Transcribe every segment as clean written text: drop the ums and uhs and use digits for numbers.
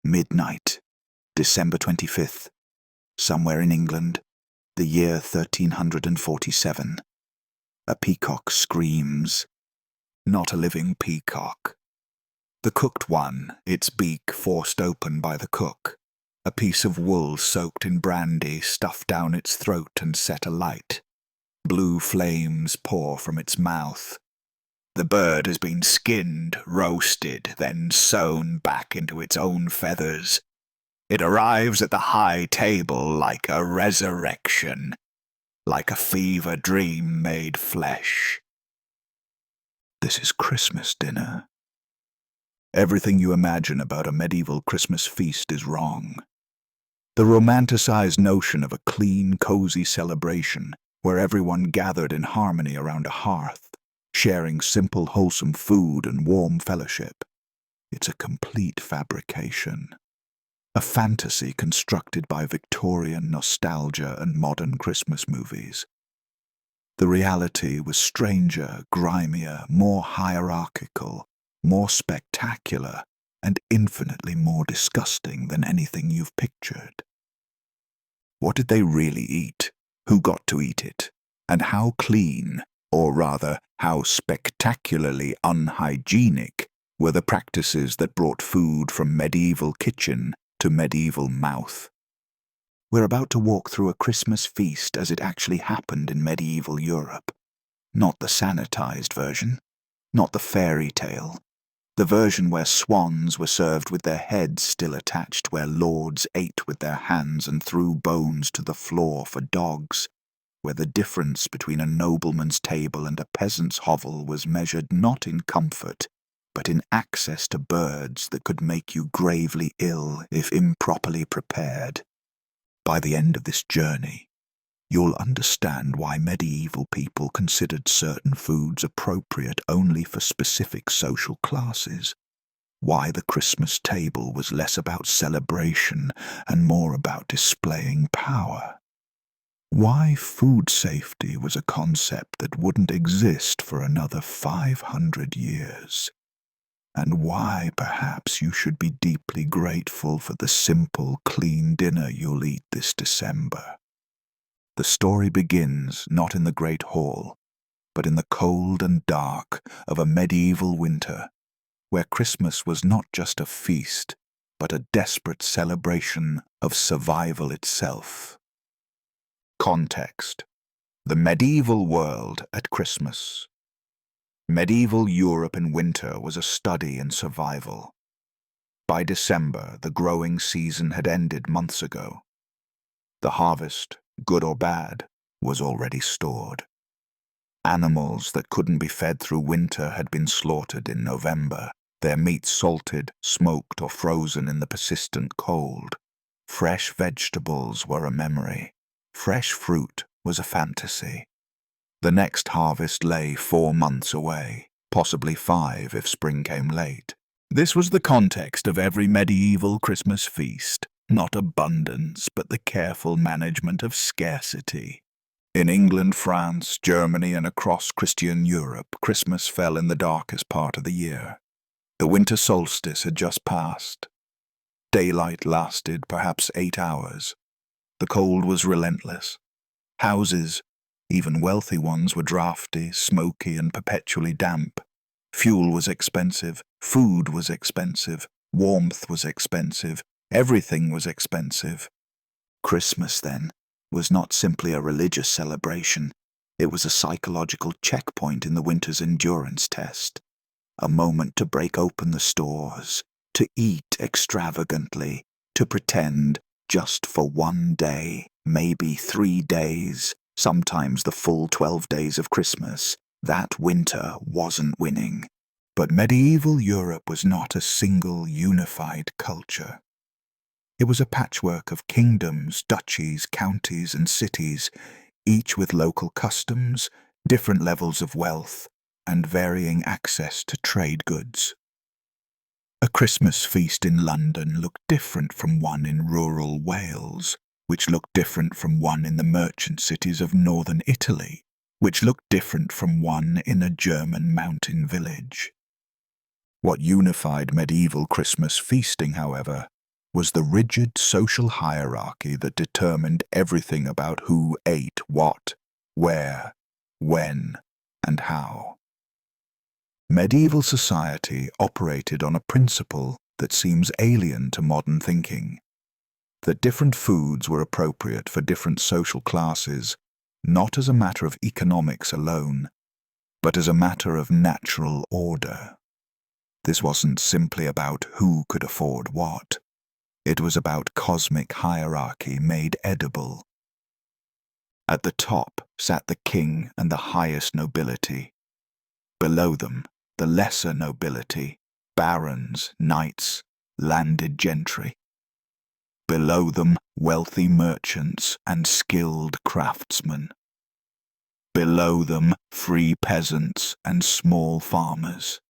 Midnight, December 25th, somewhere in England, the year 1347. A peacock screams. Not a living peacock. The cooked one, its beak forced open by the cook, a piece of wool soaked in brandy stuffed down its throat and set alight. Blue flames pour from its mouth. The bird has been skinned, roasted, then sewn back into its own feathers. It arrives at the high table like a resurrection, like a fever dream made flesh. This is Christmas dinner. Everything you imagine about a medieval Christmas feast is wrong. The romanticized notion of a clean, cozy celebration where everyone gathered in harmony around a hearth, sharing simple, wholesome food and warm fellowship. It's a complete fabrication. A fantasy constructed by Victorian nostalgia and modern Christmas movies. The reality was stranger, grimier, more hierarchical, more spectacular, and infinitely more disgusting than anything you've pictured. What did they really eat? Who got to eat it? And how clean, or rather, how spectacularly unhygienic, were the practices that brought food from medieval kitchen to medieval mouth? We're about to walk through a Christmas feast as it actually happened in medieval Europe. Not the sanitized version, not the fairy tale, the version where swans were served with their heads still attached, where lords ate with their hands and threw bones to the floor for dogs, where the difference between a nobleman's table and a peasant's hovel was measured not in comfort, but in access to birds that could make you gravely ill if improperly prepared. By the end of this journey, you'll understand why medieval people considered certain foods appropriate only for specific social classes, why the Christmas table was less about celebration and more about displaying power. Why food safety was a concept that wouldn't exist for another 500 years. And why, perhaps, you should be deeply grateful for the simple, clean dinner you'll eat this December. The story begins not in the great hall, but in the cold and dark of a medieval winter, where Christmas was not just a feast, but a desperate celebration of survival itself. Context: the medieval world at Christmas. Medieval Europe in winter was a study in survival. By December, the growing season had ended months ago. The harvest, good or bad, was already stored. Animals that couldn't be fed through winter had been slaughtered in November, their meat salted, smoked, or frozen in the persistent cold. Fresh vegetables were a memory. Fresh fruit was a fantasy. The next harvest lay 4 months away, possibly 5 if spring came late. This was the context of every medieval Christmas feast, not abundance, but the careful management of scarcity. In England, France, Germany, and across Christian Europe, Christmas fell in the darkest part of the year. The winter solstice had just passed. Daylight lasted perhaps 8 hours. The cold was relentless. Houses, even wealthy ones, were drafty, smoky, and perpetually damp. Fuel was expensive, food was expensive, warmth was expensive, everything was expensive. Christmas, then, was not simply a religious celebration. It was a psychological checkpoint in the winter's endurance test. A moment to break open the stores, to eat extravagantly, to pretend, just for 1 day, maybe 3 days, sometimes the full 12 days of Christmas, that winter wasn't winning. But medieval Europe was not a single unified culture. It was a patchwork of kingdoms, duchies, counties, and cities, each with local customs, different levels of wealth, and varying access to trade goods. A Christmas feast in London looked different from one in rural Wales, which looked different from one in the merchant cities of northern Italy, which looked different from one in a German mountain village. What unified medieval Christmas feasting, however, was the rigid social hierarchy that determined everything about who ate what, where, when, and how. Medieval society operated on a principle that seems alien to modern thinking, that different foods were appropriate for different social classes, not as a matter of economics alone, but as a matter of natural order. This wasn't simply about who could afford what. It was about cosmic hierarchy made edible. At the top sat the king and the highest nobility. Below them, the lesser nobility, barons, knights, landed gentry. Below them, wealthy merchants and skilled craftsmen. Below them, free peasants and small farmers.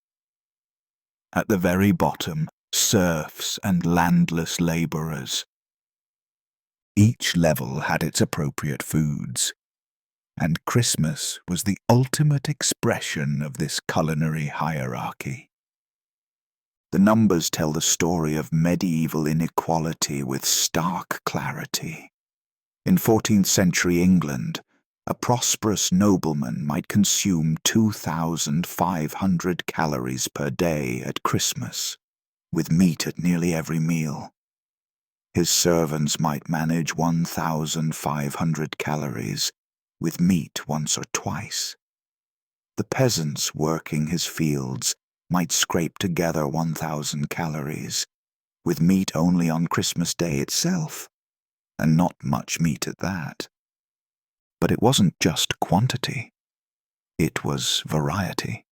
At the very bottom, serfs and landless labourers. Each level had its appropriate foods, and Christmas was the ultimate expression of this culinary hierarchy. The numbers tell the story of medieval inequality with stark clarity. In 14th century England, a prosperous nobleman might consume 2,500 calories per day at Christmas, with meat at nearly every meal. His servants might manage 1,500 calories, with meat once or twice. The peasants working his fields might scrape together 1,000 calories, with meat only on Christmas Day itself, and not much meat at that. But it wasn't just quantity. It was variety.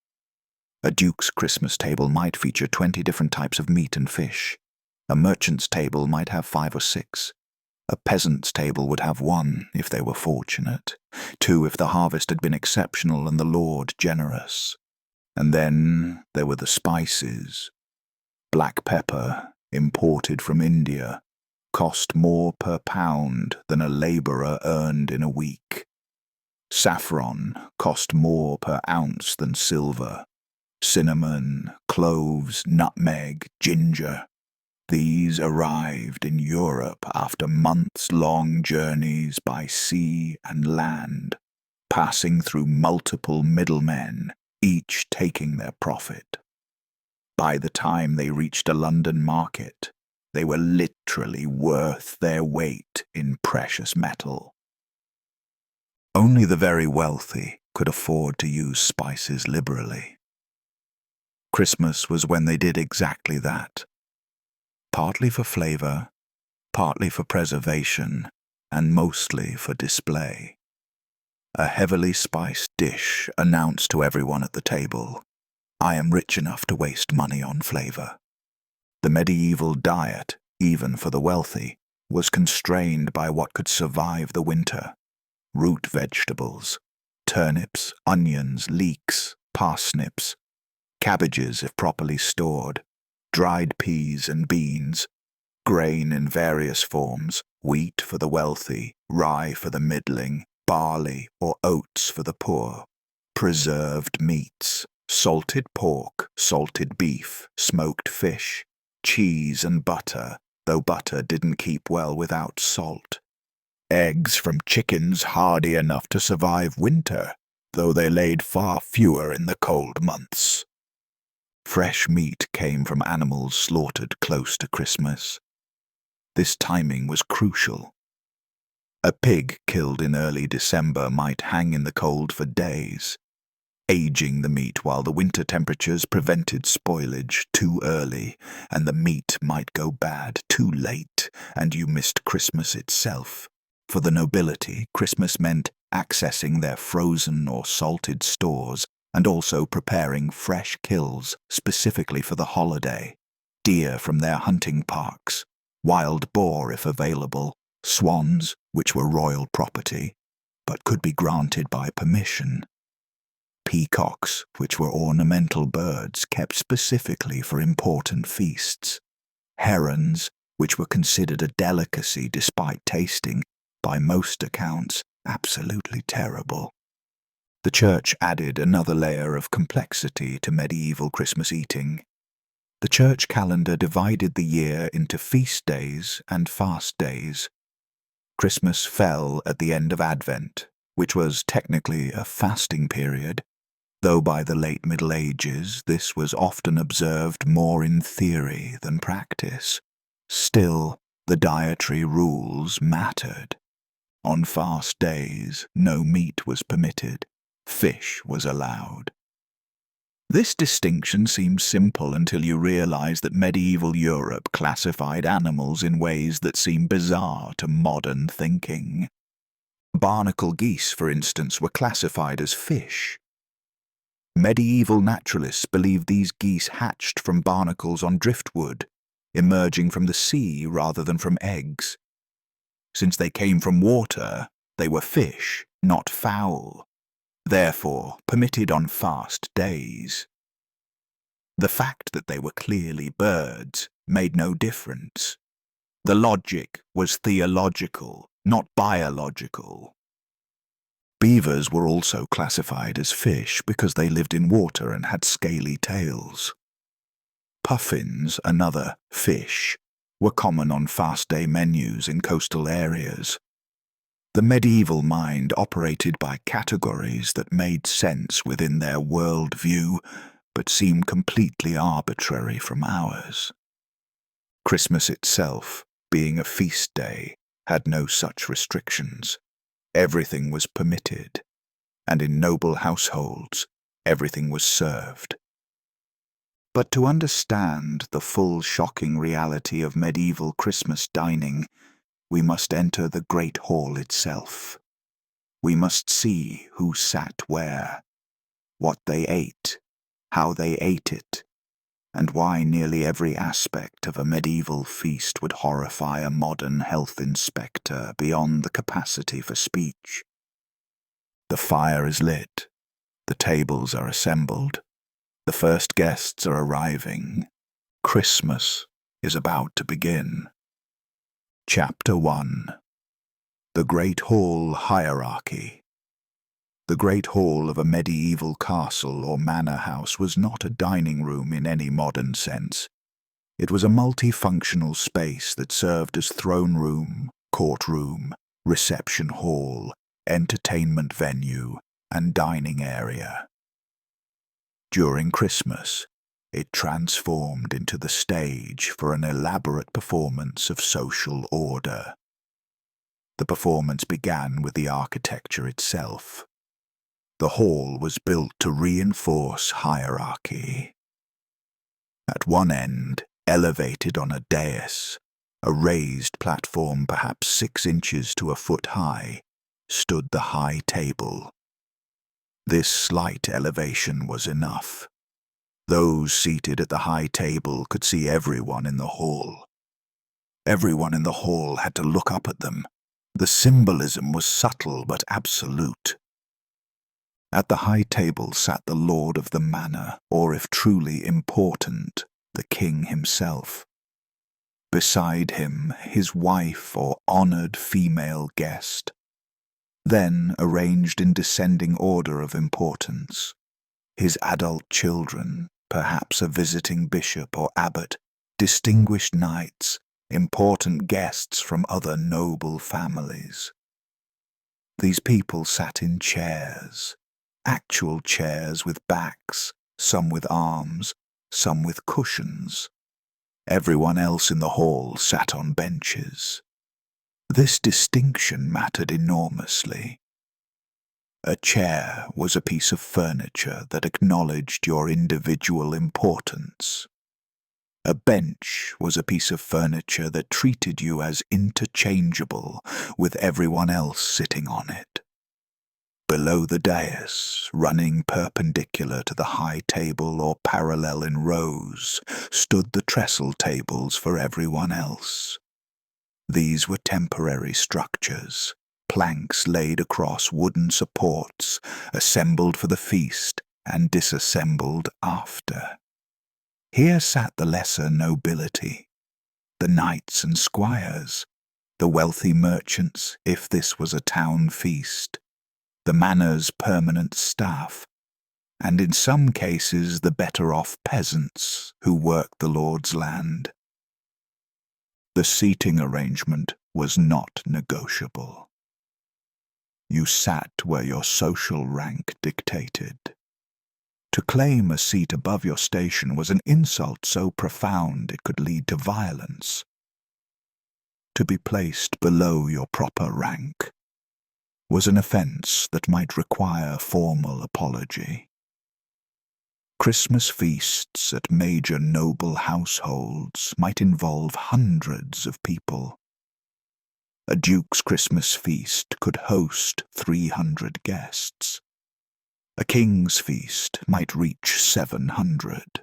A duke's Christmas table might feature 20 different types of meat and fish. A merchant's table might have 5 or 6. A peasant's table would have 1 if they were fortunate, 2 if the harvest had been exceptional and the Lord generous. And then there were the spices. Black pepper, imported from India, cost more per pound than a labourer earned in a week. Saffron cost more per ounce than silver. Cinnamon, cloves, nutmeg, ginger. These arrived in Europe after months-long journeys by sea and land, passing through multiple middlemen, each taking their profit. By the time they reached a London market, they were literally worth their weight in precious metal. Only the very wealthy could afford to use spices liberally. Christmas was when they did exactly that. Partly for flavour, partly for preservation, and mostly for display. A heavily spiced dish announced to everyone at the table, "I am rich enough to waste money on flavour." The medieval diet, even for the wealthy, was constrained by what could survive the winter. Root vegetables, turnips, onions, leeks, parsnips, cabbages if properly stored, dried peas and beans, grain in various forms, wheat for the wealthy, rye for the middling, barley or oats for the poor, preserved meats, salted pork, salted beef, smoked fish, cheese and butter, though butter didn't keep well without salt, eggs from chickens hardy enough to survive winter, though they laid far fewer in the cold months. Fresh meat came from animals slaughtered close to Christmas. This timing was crucial. A pig killed in early December might hang in the cold for days, aging the meat while the winter temperatures prevented spoilage too early, and the meat might go bad too late, and you missed Christmas itself. For the nobility, Christmas meant accessing their frozen or salted stores and also preparing fresh kills specifically for the holiday, deer from their hunting parks, wild boar if available, swans, which were royal property, but could be granted by permission, peacocks, which were ornamental birds kept specifically for important feasts, herons, which were considered a delicacy despite tasting, by most accounts, absolutely terrible. The church added another layer of complexity to medieval Christmas eating. The church calendar divided the year into feast days and fast days. Christmas fell at the end of Advent, which was technically a fasting period, though by the late Middle Ages this was often observed more in theory than practice. Still, the dietary rules mattered. On fast days, no meat was permitted. Fish was allowed. This distinction seems simple until you realize that medieval Europe classified animals in ways that seem bizarre to modern thinking. Barnacle geese, for instance, were classified as fish. Medieval naturalists believed these geese hatched from barnacles on driftwood, emerging from the sea rather than from eggs. Since they came from water, they were fish, not fowl, therefore permitted on fast days. The fact that they were clearly birds made no difference. The logic was theological, not biological. Beavers were also classified as fish because they lived in water and had scaly tails. Puffins, another fish, were common on fast-day menus in coastal areas. The medieval mind operated by categories that made sense within their worldview, but seemed completely arbitrary from ours. Christmas itself, being a feast day, had no such restrictions. Everything was permitted, and in noble households, everything was served. But to understand the full shocking reality of medieval Christmas dining, we must enter the great hall itself. We must see who sat where, what they ate, how they ate it, and why nearly every aspect of a medieval feast would horrify a modern health inspector beyond the capacity for speech. The fire is lit, the tables are assembled, the first guests are arriving. Christmas is about to begin. Chapter 1. The Great Hall Hierarchy. The Great Hall of a medieval castle or manor house was not a dining room in any modern sense. It was a multifunctional space that served as throne room, courtroom, reception hall, entertainment venue, and dining area. During Christmas, it transformed into the stage for an elaborate performance of social order. The performance began with the architecture itself. The hall was built to reinforce hierarchy. At one end, elevated on a dais, a raised platform perhaps 6 inches to a foot high, stood the high table. This slight elevation was enough. Those seated at the high table could see everyone in the hall. Everyone in the hall had to look up at them. The symbolism was subtle but absolute. At the high table sat the lord of the manor, or if truly important, the king himself. Beside him, his wife or honored female guest. Then, arranged in descending order of importance, his adult children, perhaps a visiting bishop or abbot, distinguished knights, important guests from other noble families. These people sat in chairs. Actual chairs with backs, some with arms, some with cushions. Everyone else in the hall sat on benches. This distinction mattered enormously. A chair was a piece of furniture that acknowledged your individual importance. A bench was a piece of furniture that treated you as interchangeable with everyone else sitting on it. Below the dais, running perpendicular to the high table or parallel in rows, stood the trestle tables for everyone else. These were temporary structures, planks laid across wooden supports, assembled for the feast and disassembled after. Here sat the lesser nobility, the knights and squires, the wealthy merchants, if this was a town feast, the manor's permanent staff, and in some cases the better-off peasants who worked the lord's land. The seating arrangement was not negotiable. You sat where your social rank dictated. To claim a seat above your station was an insult so profound it could lead to violence. To be placed below your proper rank was an offence that might require formal apology. Christmas feasts at major noble households might involve hundreds of people. A duke's Christmas feast could host 300 guests. A king's feast might reach 700,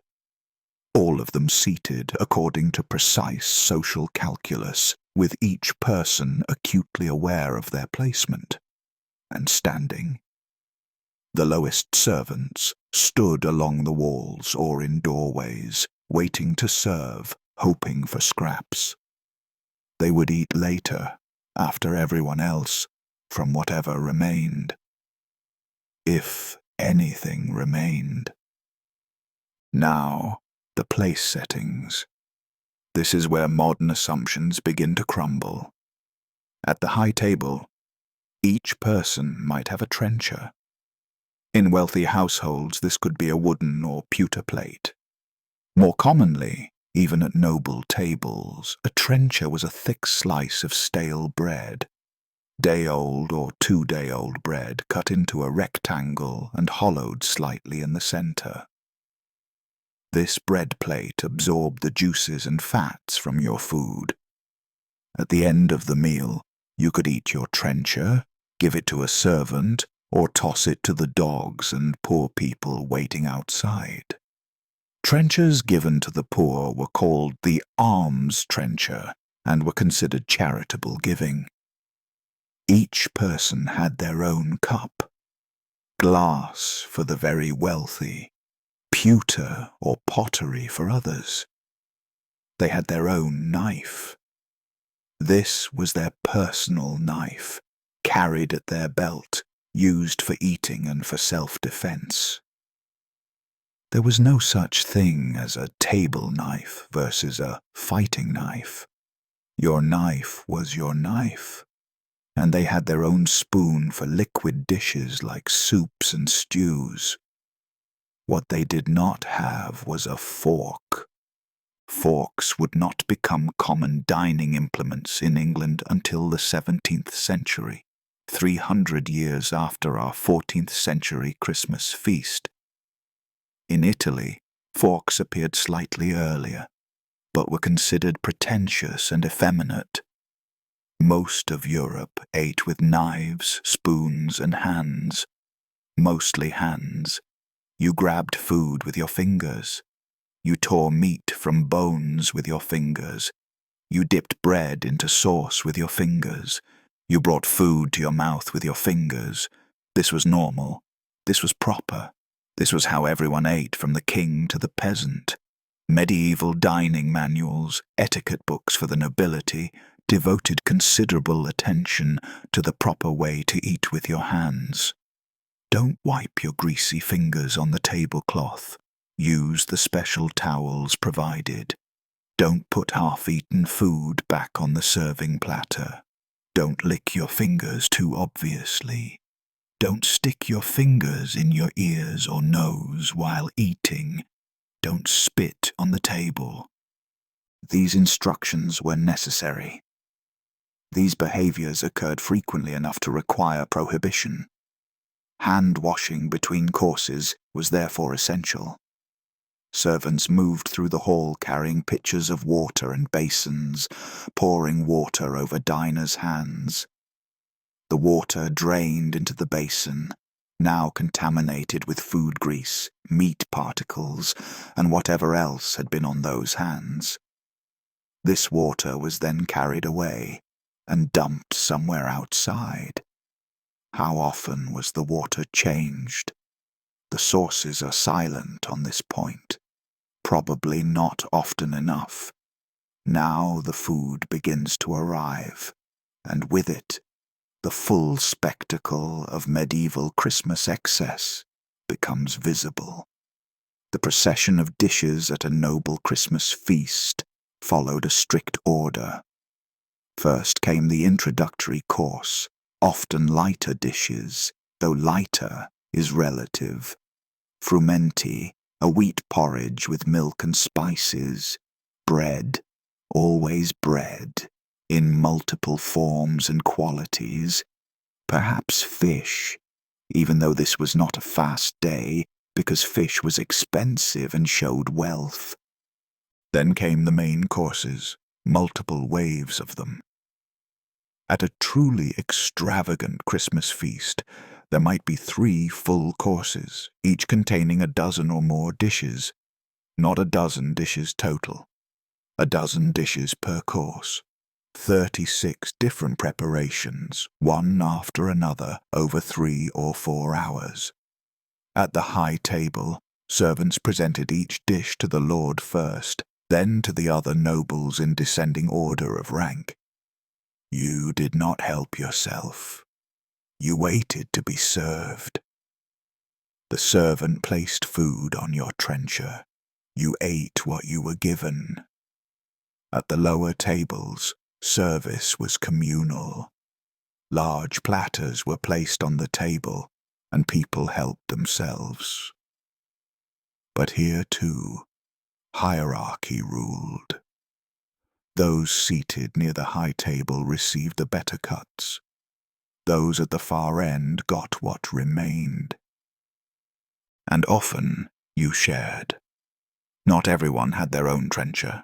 all of them seated according to precise social calculus, with each person acutely aware of their placement, and standing. The lowest servants stood along the walls or in doorways, waiting to serve, hoping for scraps. They would eat later, after everyone else, from whatever remained. If anything remained. Now, the place settings. This is where modern assumptions begin to crumble. At the high table, each person might have a trencher. In wealthy households, this could be a wooden or pewter plate. More commonly, even at noble tables, a trencher was a thick slice of stale bread, day-old or two-day-old bread cut into a rectangle and hollowed slightly in the center. This bread plate absorbed the juices and fats from your food. At the end of the meal, you could eat your trencher, give it to a servant, or toss it to the dogs and poor people waiting outside. Trenchers given to the poor were called the alms trencher and were considered charitable giving. Each person had their own cup, glass for the very wealthy, pewter or pottery for others. They had their own knife. This was their personal knife, carried at their belt, used for eating and for self-defense. There was no such thing as a table knife versus a fighting knife. Your knife was your knife, and they had their own spoon for liquid dishes like soups and stews. What they did not have was a fork. Forks would not become common dining implements in England until the 17th century, 300 years after our 14th century Christmas feast. In Italy, forks appeared slightly earlier, but were considered pretentious and effeminate. Most of Europe ate with knives, spoons, and hands. Mostly hands. You grabbed food with your fingers. You tore meat from bones with your fingers. You dipped bread into sauce with your fingers. You brought food to your mouth with your fingers. This was normal. This was proper. This was how everyone ate, from the king to the peasant. Medieval dining manuals, etiquette books for the nobility, devoted considerable attention to the proper way to eat with your hands. Don't wipe your greasy fingers on the tablecloth. Use the special towels provided. Don't put half-eaten food back on the serving platter. Don't lick your fingers too obviously. Don't stick your fingers in your ears or nose while eating. Don't spit on the table. These instructions were necessary. These behaviors occurred frequently enough to require prohibition. Hand-washing between courses was therefore essential. Servants moved through the hall carrying pitchers of water and basins, pouring water over diners' hands. The water drained into the basin, now contaminated with food grease, meat particles, and whatever else had been on those hands. This water was then carried away and dumped somewhere outside. How often was the water changed? The sources are silent on this point. Probably not often enough. Now the food begins to arrive, and with it, the full spectacle of medieval Christmas excess. becomes visible. The procession of dishes at a noble Christmas feast followed a strict order. First came the introductory course, often lighter dishes, though lighter is relative. Frumenti, a wheat porridge with milk and spices, bread, always bread, in multiple forms and qualities, perhaps fish, even though this was not a fast day, because fish was expensive and showed wealth. Then came the main courses, multiple waves of them. At a truly extravagant Christmas feast, there might be 3 full courses, each containing a dozen or more dishes. Not a dozen dishes total. A dozen dishes per course. 36 different preparations, one after another, over 3 or 4 hours. At the high table, servants presented each dish to the lord first, then to the other nobles in descending order of rank. You did not help yourself. You waited to be served. The servant placed food on your trencher. You ate what you were given. At the lower tables, service was communal. Large platters were placed on the table, and people helped themselves. But here, too, hierarchy ruled. Those seated near the high table received the better cuts. Those at the far end got what remained. And often you shared. Not everyone had their own trencher.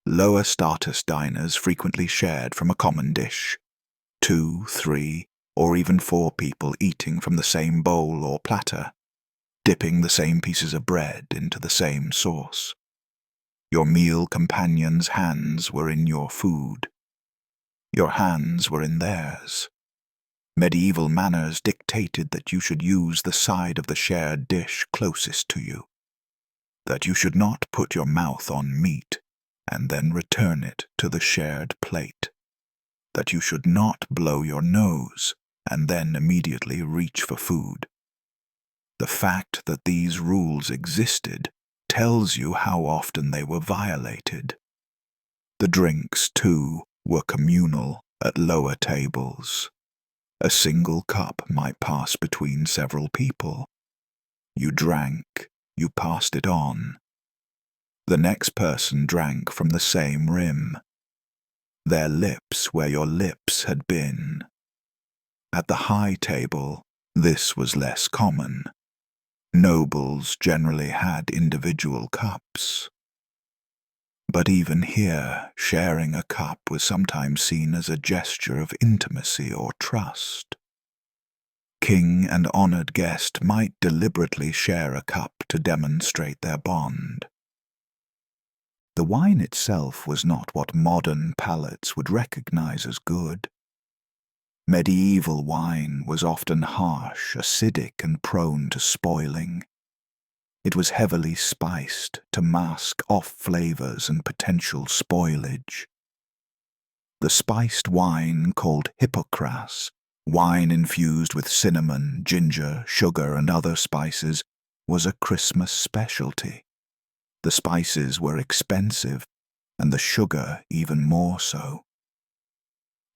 Lower status diners frequently shared from a common dish. 2, 3, or even 4 people eating from the same bowl or platter, dipping the same pieces of bread into the same sauce. Your meal companions' hands were in your food. Your hands were in theirs. Medieval manners dictated that you should use the side of the shared dish closest to you, that you should not put your mouth on meat and then return it to the shared plate, that you should not blow your nose and then immediately reach for food. The fact that these rules existed tells you how often they were violated. The drinks, too, were communal at lower tables. A single cup might pass between several people. You drank, you passed it on. The next person drank from the same rim. Their lips where your lips had been. At the high table, this was less common. Nobles generally had individual cups. But even here, sharing a cup was sometimes seen as a gesture of intimacy or trust. King and honored guest might deliberately share a cup to demonstrate their bond. The wine itself was not what modern palates would recognize as good. Medieval wine was often harsh, acidic, and prone to spoiling. It was heavily spiced to mask off flavors and potential spoilage. The spiced wine called hippocras, wine infused with cinnamon, ginger, sugar, and other spices, was a Christmas specialty. The spices were expensive, and the sugar even more so.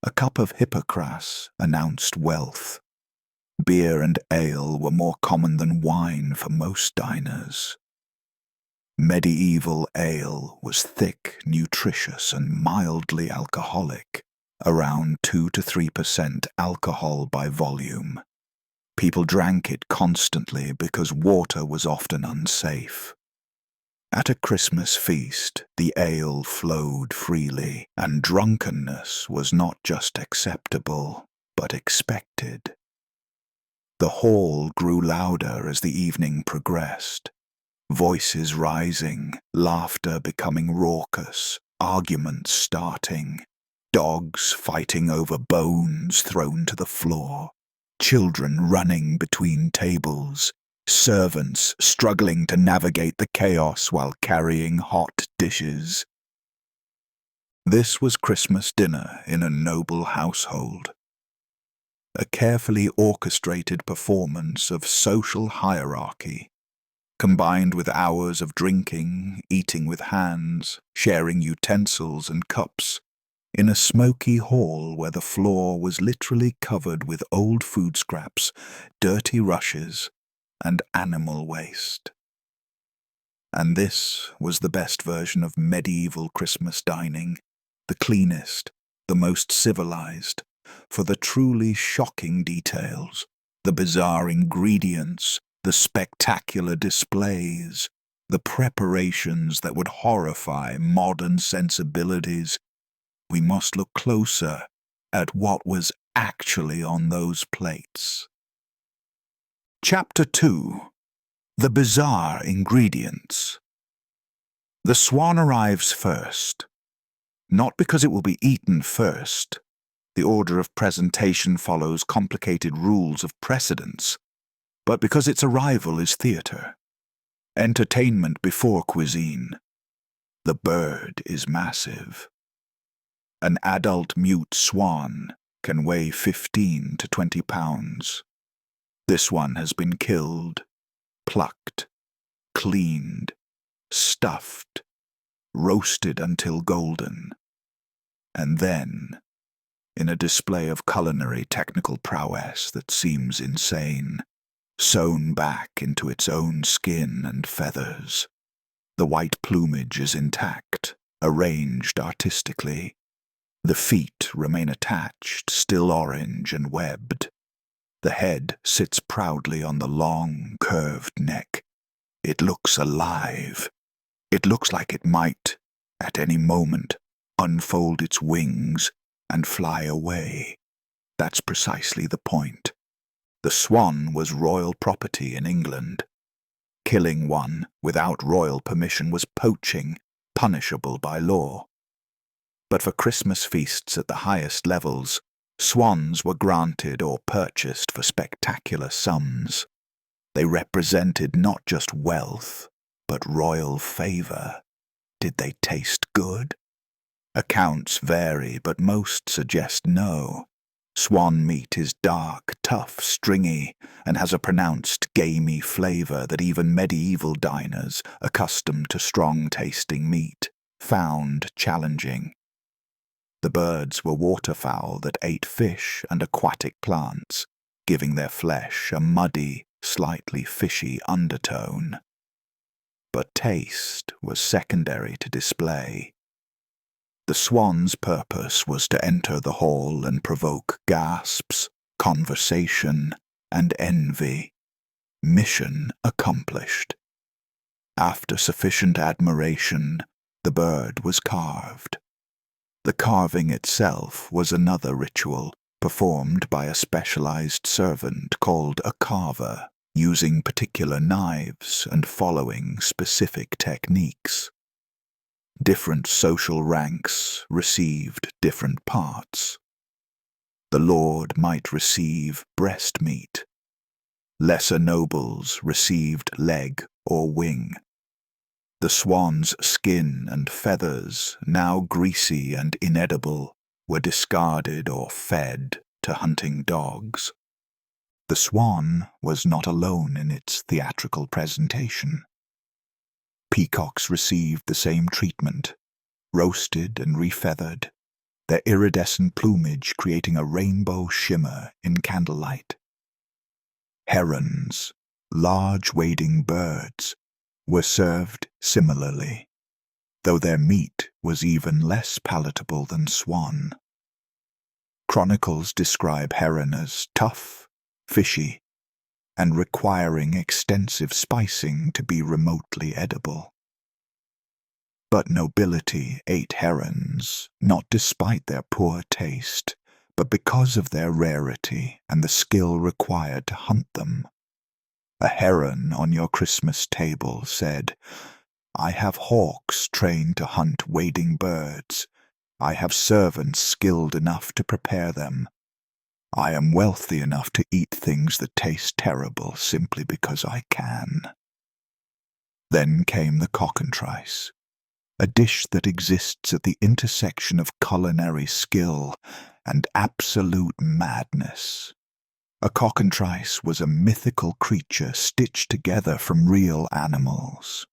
A cup of hippocras announced wealth. Beer and ale were more common than wine for most diners. Medieval ale was thick, nutritious, and mildly alcoholic, around 2 to 3% alcohol by volume. People drank it constantly because water was often unsafe. At a Christmas feast, the ale flowed freely, and drunkenness was not just acceptable, but expected. The hall grew louder as the evening progressed, voices rising, laughter becoming raucous, arguments starting, dogs fighting over bones thrown to the floor, children running between tables, servants struggling to navigate the chaos while carrying hot dishes. This was Christmas dinner in a noble household. a carefully orchestrated performance of social hierarchy, combined with hours of drinking, eating with hands, sharing utensils and cups, in a smoky hall where the floor was literally covered with old food scraps, dirty rushes, and animal waste. And this was the best version of medieval Christmas dining, the cleanest, the most civilized, for the truly shocking details, the bizarre ingredients, the spectacular displays, the preparations that would horrify modern sensibilities. We must look closer at what was actually on those plates. Chapter 2. The Bizarre Ingredients. The swan arrives first, not because it will be eaten first. The order of presentation follows complicated rules of precedence, but because its arrival is theatre, entertainment before cuisine. The bird is massive. An adult mute swan can weigh 15 to 20 pounds. This one has been killed, plucked, cleaned, stuffed, roasted until golden, and then, in a display of culinary technical prowess that seems insane, sewn back into its own skin and feathers. The white plumage is intact, arranged artistically. The feet remain attached, still orange and webbed. The head sits proudly on the long, curved neck. It looks alive. It looks like it might, at any moment, unfold its wings and fly away. That's precisely the point. The swan was royal property in England. Killing one without royal permission was poaching, punishable by law. But for Christmas feasts at the highest levels, swans were granted or purchased for spectacular sums. They represented not just wealth, but royal favor. Did they taste good? Accounts vary, but most suggest no. Swan meat is dark, tough, stringy, and has a pronounced gamey flavor that even medieval diners, accustomed to strong-tasting meat, found challenging. The birds were waterfowl that ate fish and aquatic plants, giving their flesh a muddy, slightly fishy undertone. But taste was secondary to display. The swan's purpose was to enter the hall and provoke gasps, conversation, and envy. Mission accomplished. After sufficient admiration, the bird was carved. The carving itself was another ritual, performed by a specialized servant called a carver, using particular knives and following specific techniques. Different social ranks received different parts. The lord might receive breast meat. Lesser nobles received leg or wing. The swan's skin and feathers, now greasy and inedible, were discarded or fed to hunting dogs. The swan was not alone in its theatrical presentation. Peacocks received the same treatment, roasted and refeathered, their iridescent plumage creating a rainbow shimmer in candlelight. Herons, large wading birds, were served similarly, though their meat was even less palatable than swan. Chronicles describe heron as tough, fishy, and requiring extensive spicing to be remotely edible. But nobility ate herons, not despite their poor taste, but because of their rarity and the skill required to hunt them. A heron on your Christmas table said, "I have hawks trained to hunt wading birds. I have servants skilled enough to prepare them. I am wealthy enough to eat things that taste terrible simply because I can." Then came the cockentrice, a dish that exists at the intersection of culinary skill and absolute madness. A cockentrice was a mythical creature stitched together from real animals.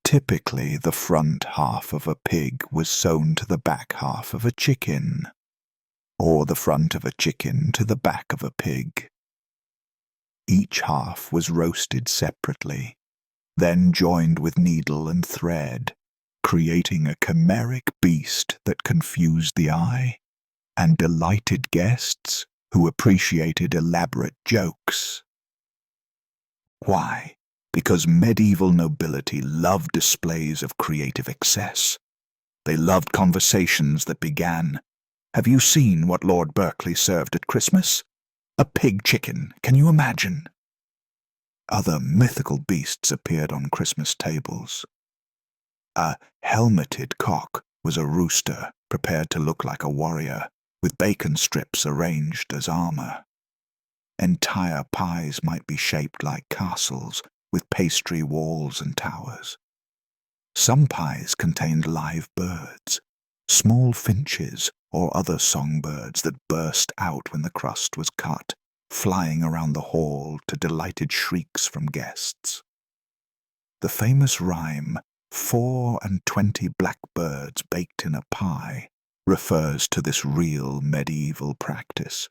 Typically, the front half of a pig was sewn to the back half of a chicken, or the front of a chicken to the back of a pig. Each half was roasted separately, then joined with needle and thread, creating a chimeric beast that confused the eye and delighted guests who appreciated elaborate jokes. Why? Because medieval nobility loved displays of creative excess. They loved conversations that began, "Have you seen what Lord Berkeley served at Christmas? A pig chicken, can you imagine?" Other mythical beasts appeared on Christmas tables. A helmeted cock was a rooster prepared to look like a warrior, with bacon strips arranged as armor. Entire pies might be shaped like castles, with pastry walls and towers. Some pies contained live birds, small finches or other songbirds that burst out when the crust was cut, flying around the hall to delighted shrieks from guests. The famous rhyme, 4 and 20 blackbirds baked in a pie, refers to this real medieval practice.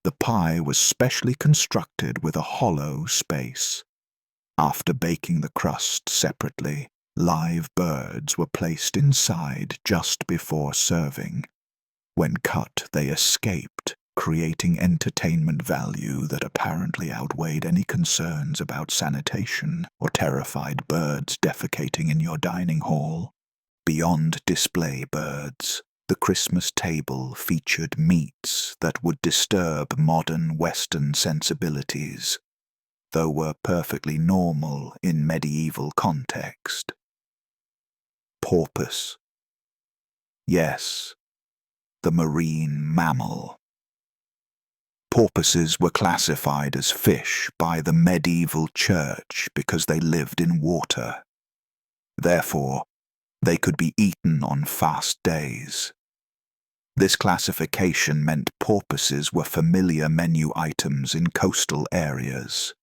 The pie was specially constructed with a hollow space. After baking the crust separately, live birds were placed inside just before serving. When cut, they escaped, creating entertainment value that apparently outweighed any concerns about sanitation or terrified birds defecating in your dining hall. Beyond display birds, the Christmas table featured meats that would disturb modern Western sensibilities, though were perfectly normal in medieval context. Porpoise. Yes, the marine mammal. Porpoises were classified as fish by the medieval church because they lived in water. Therefore, they could be eaten on fast days. This classification meant porpoises were familiar menu items in coastal areas.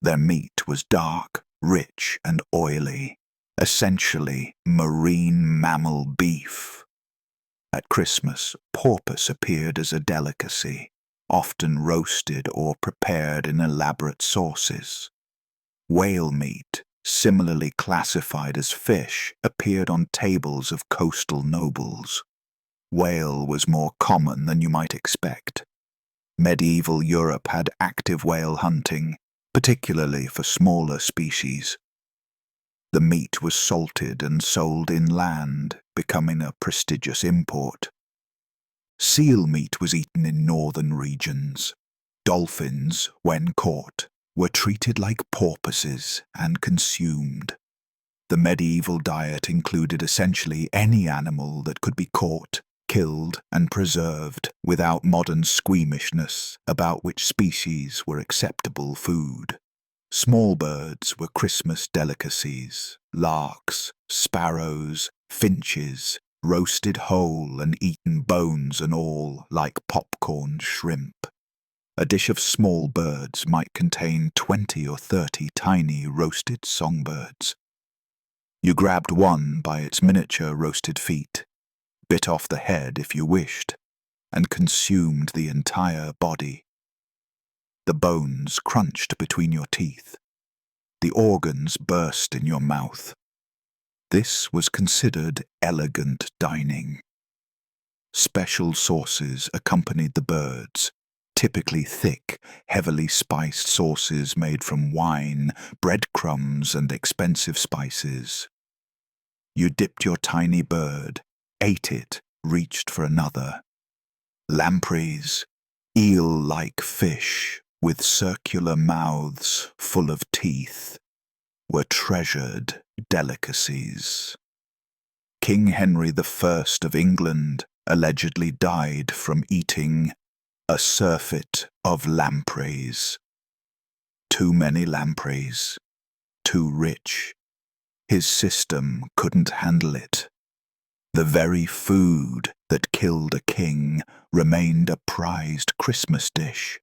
Their meat was dark, rich, and oily, essentially marine mammal beef. At Christmas, porpoise appeared as a delicacy, often roasted or prepared in elaborate sauces. Whale meat, similarly classified as fish, appeared on tables of coastal nobles. Whale was more common than you might expect. Medieval Europe had active whale hunting, particularly for smaller species. The meat was salted and sold inland, becoming a prestigious import. Seal meat was eaten in northern regions. Dolphins, when caught, were treated like porpoises and consumed. The medieval diet included essentially any animal that could be caught, killed, and preserved without modern squeamishness about which species were acceptable food. Small birds were Christmas delicacies: larks, sparrows, finches, roasted whole and eaten bones and all, like popcorn shrimp. A dish of small birds might contain 20 or 30 tiny roasted songbirds. You grabbed one by its miniature roasted feet, bit off the head if you wished, and consumed the entire body. The bones crunched between your teeth. The organs burst in your mouth. This was considered elegant dining. Special sauces accompanied the birds, typically thick, heavily spiced sauces made from wine, breadcrumbs, and expensive spices. You dipped your tiny bird, ate it, reached for another. Lampreys, eel-like fish with circular mouths full of teeth, were treasured delicacies. King Henry I of England allegedly died from eating a surfeit of lampreys. Too many lampreys, too rich. His system couldn't handle it. The very food that killed a king remained a prized Christmas dish.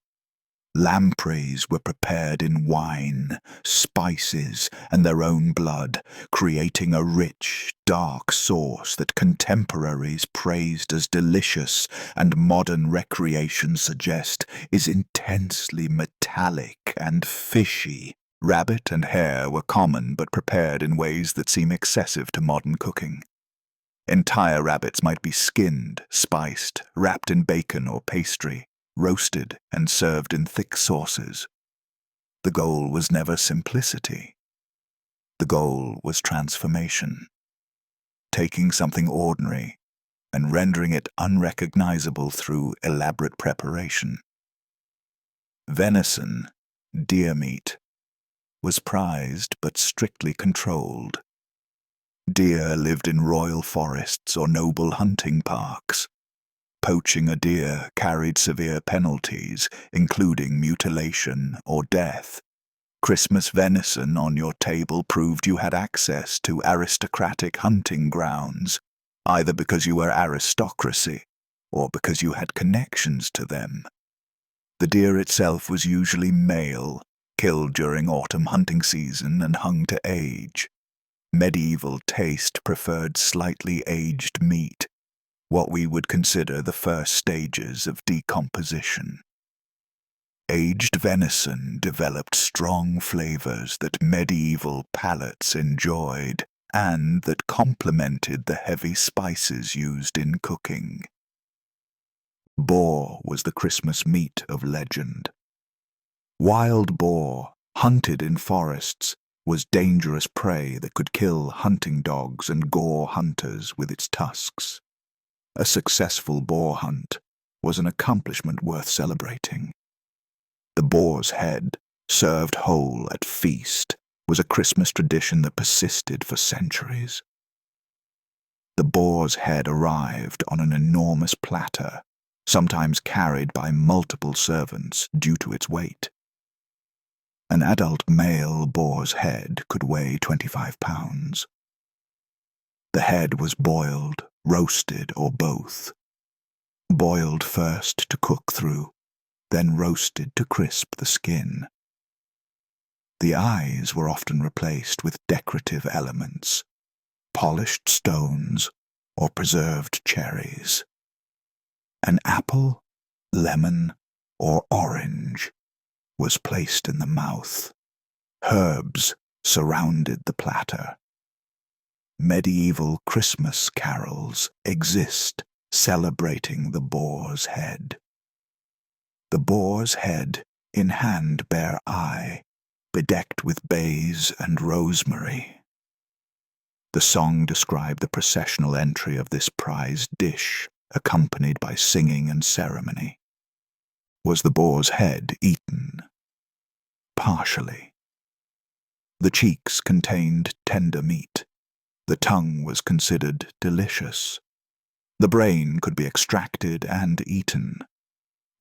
Lampreys were prepared in wine, spices, and their own blood, creating a rich, dark sauce that contemporaries praised as delicious and modern recreation suggest is intensely metallic and fishy. Rabbit and hare were common but prepared in ways that seem excessive to modern cooking. Entire rabbits might be skinned, spiced, wrapped in bacon or pastry, roasted and served in thick sauces. The goal was never simplicity. The goal was transformation, taking something ordinary and rendering it unrecognizable through elaborate preparation. Venison, deer meat, was prized but strictly controlled. Deer lived in royal forests or noble hunting parks. Poaching a deer carried severe penalties, including mutilation or death. Christmas venison on your table proved you had access to aristocratic hunting grounds, either because you were aristocracy or because you had connections to them. The deer itself was usually male, killed during autumn hunting season and hung to age. Medieval taste preferred slightly aged meat, what we would consider the first stages of decomposition. Aged venison developed strong flavors that medieval palates enjoyed and that complemented the heavy spices used in cooking. Boar was the Christmas meat of legend. Wild boar, hunted in forests, was dangerous prey that could kill hunting dogs and gore hunters with its tusks. A successful boar hunt was an accomplishment worth celebrating. The boar's head, served whole at feast, was a Christmas tradition that persisted for centuries. The boar's head arrived on an enormous platter, sometimes carried by multiple servants due to its weight. An adult male boar's head could weigh 25 pounds. The head was boiled, roasted, or both. Boiled first to cook through, then roasted to crisp the skin. The eyes were often replaced with decorative elements, polished stones, or preserved cherries. An apple, lemon, or orange was placed in the mouth. Herbs surrounded the platter. Medieval Christmas carols exist celebrating the boar's head. The boar's head in hand bare eye, bedecked with bays and rosemary. The song described the processional entry of this prized dish, accompanied by singing and ceremony. Was the boar's head eaten? Partially. The cheeks contained tender meat. The tongue was considered delicious. The brain could be extracted and eaten,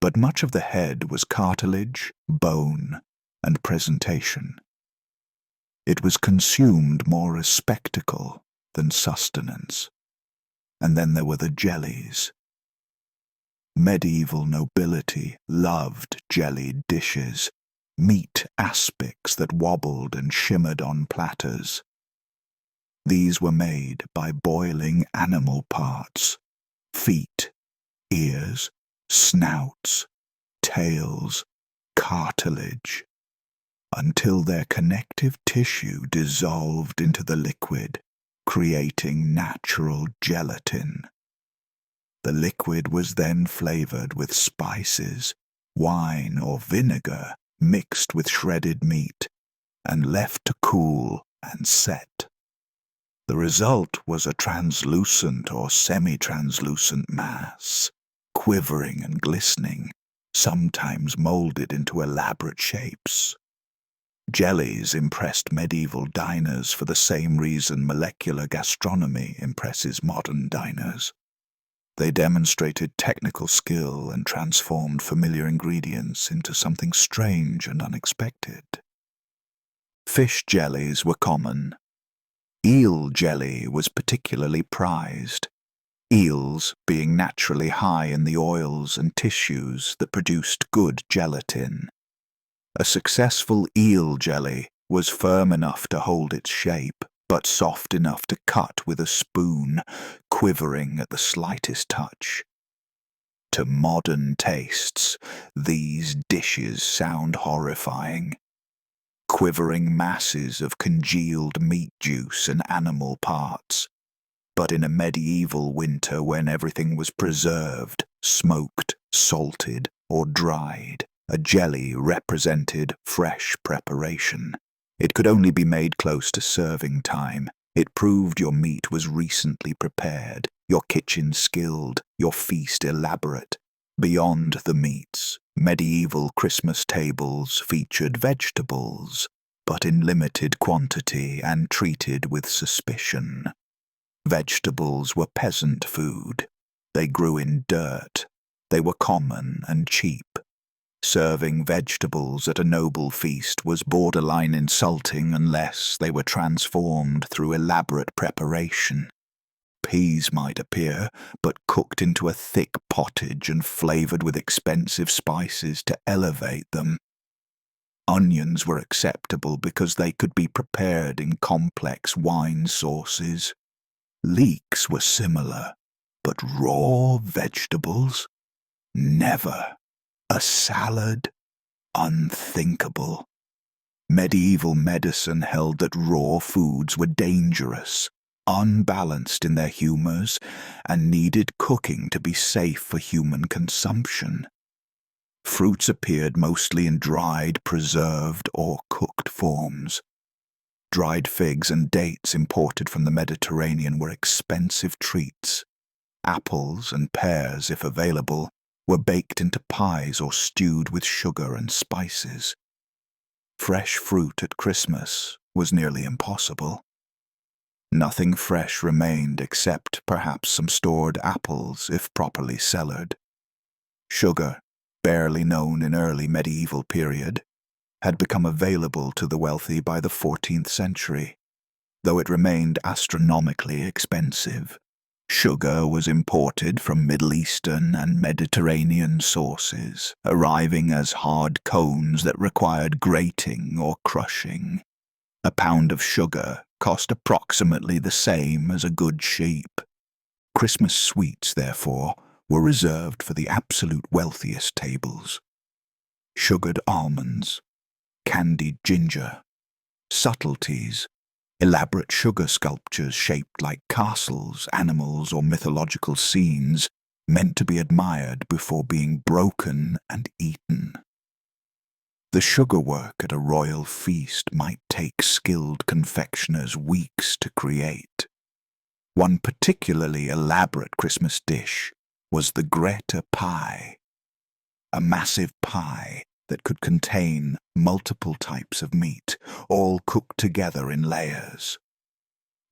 but much of the head was cartilage, bone, and presentation. It was consumed more as spectacle than sustenance. And then there were the jellies. Medieval nobility loved jellied dishes, meat aspics that wobbled and shimmered on platters. These were made by boiling animal parts, feet, ears, snouts, tails, cartilage, until their connective tissue dissolved into the liquid, creating natural gelatin. The liquid was then flavored with spices, wine, or vinegar mixed with shredded meat, and left to cool and set. The result was a translucent or semi-translucent mass, quivering and glistening, sometimes molded into elaborate shapes. Jellies impressed medieval diners for the same reason molecular gastronomy impresses modern diners. They demonstrated technical skill and transformed familiar ingredients into something strange and unexpected. Fish jellies were common. Eel jelly was particularly prized. eels being naturally high in the oils and tissues that produced good gelatin. A successful eel jelly was firm enough to hold its shape, but soft enough to cut with a spoon, quivering at the slightest touch. To modern tastes, these dishes sound horrifying. Quivering masses of congealed meat juice and animal parts. But in a medieval winter when everything was preserved, smoked, salted, or dried, a jelly represented fresh preparation. It could only be made close to serving time. It proved your meat was recently prepared, your kitchen skilled, your feast elaborate. Beyond the meats, medieval Christmas tables featured vegetables, but in limited quantity and treated with suspicion. Vegetables were peasant food. They grew in dirt. They were common and cheap. Serving vegetables at a noble feast was borderline insulting unless they were transformed through elaborate preparation. Peas might appear, but cooked into a thick pottage and flavored with expensive spices to elevate them. Onions were acceptable because they could be prepared in complex wine sauces. Leeks were similar, but raw vegetables? Never. A salad? Unthinkable. Medieval medicine held that raw foods were dangerous, unbalanced in their humors, and needed cooking to be safe for human consumption. Fruits appeared mostly in dried, preserved, or cooked forms. Dried figs and dates imported from the Mediterranean were expensive treats. Apples and pears, if available, were baked into pies or stewed with sugar and spices. Fresh fruit at Christmas was nearly impossible. Nothing fresh remained except perhaps some stored apples if properly cellared. Sugar, barely known in early medieval period, had become available to the wealthy by the 14th century, though it remained astronomically expensive. Sugar was imported from Middle Eastern and Mediterranean sources, arriving as hard cones that required grating or crushing. A pound of sugar cost approximately the same as a good sheep. Christmas sweets, therefore, were reserved for the absolute wealthiest tables. Sugared almonds, candied ginger, subtleties, elaborate sugar sculptures shaped like castles, animals, or mythological scenes, meant to be admired before being broken and eaten. The sugar work at a royal feast might take skilled confectioners weeks to create. One particularly elaborate Christmas dish was the Greta pie, a massive pie that could contain multiple types of meat, all cooked together in layers.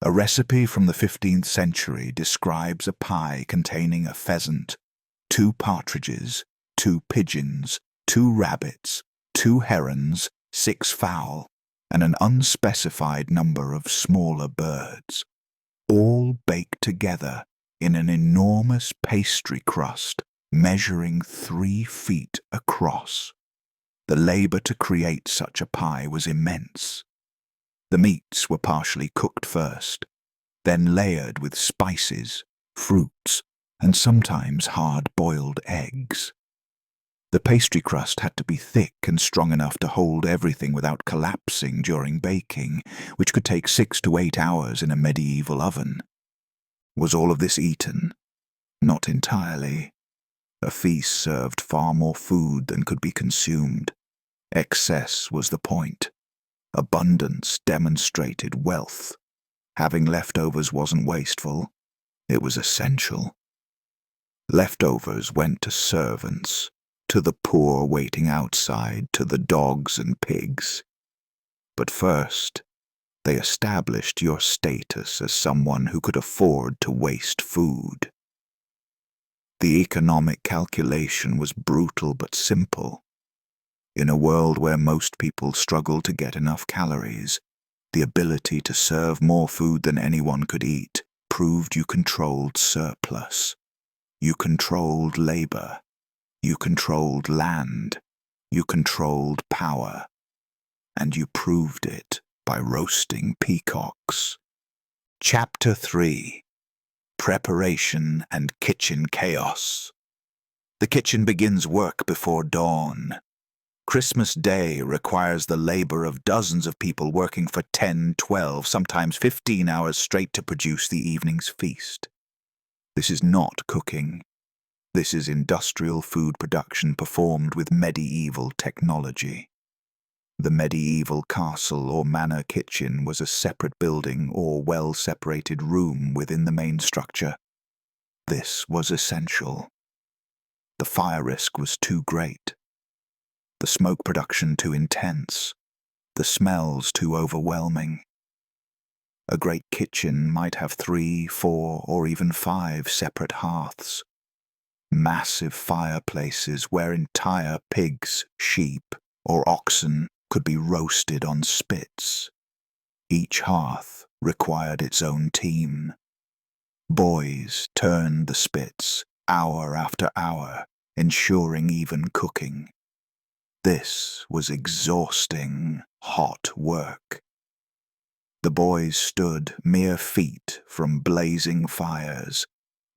A recipe from the 15th century describes a pie containing a pheasant, 2 partridges, 2 pigeons, 2 rabbits, 2 herons, 6 fowl, and an unspecified number of smaller birds, all baked together in an enormous pastry crust measuring 3 feet across. The labor to create such a pie was immense. The meats were partially cooked first, then layered with spices, fruits, and sometimes hard-boiled eggs. The pastry crust had to be thick and strong enough to hold everything without collapsing during baking, which could take 6 to 8 hours in a medieval oven. Was all of this eaten? Not entirely. A feast served far more food than could be consumed. Excess was the point. Abundance demonstrated wealth. Having leftovers wasn't wasteful. It was essential. Leftovers went to servants, to the poor waiting outside, to the dogs and pigs. But first, they established your status as someone who could afford to waste food. The economic calculation was brutal but simple. In a world where most people struggle to get enough calories, the ability to serve more food than anyone could eat proved you controlled surplus. You controlled labor. You controlled land. You controlled power. And you proved it by roasting peacocks. Chapter 3. Preparation and Kitchen Chaos. The kitchen begins work before dawn. Christmas Day requires the labor of dozens of people working for 10, 12, sometimes 15 hours straight to produce the evening's feast. This is not cooking. This is industrial food production performed with medieval technology. The medieval castle or manor kitchen was a separate building or well-separated room within the main structure. This was essential. The fire risk was too great. The smoke production too intense. The smells too overwhelming. A great kitchen might have 3, 4, or even 5 separate hearths. Massive fireplaces where entire pigs, sheep, or oxen could be roasted on spits. Each hearth required its own team. Boys turned the spits hour after hour, ensuring even cooking. This was exhausting, hot work. The boys stood mere feet from blazing fires,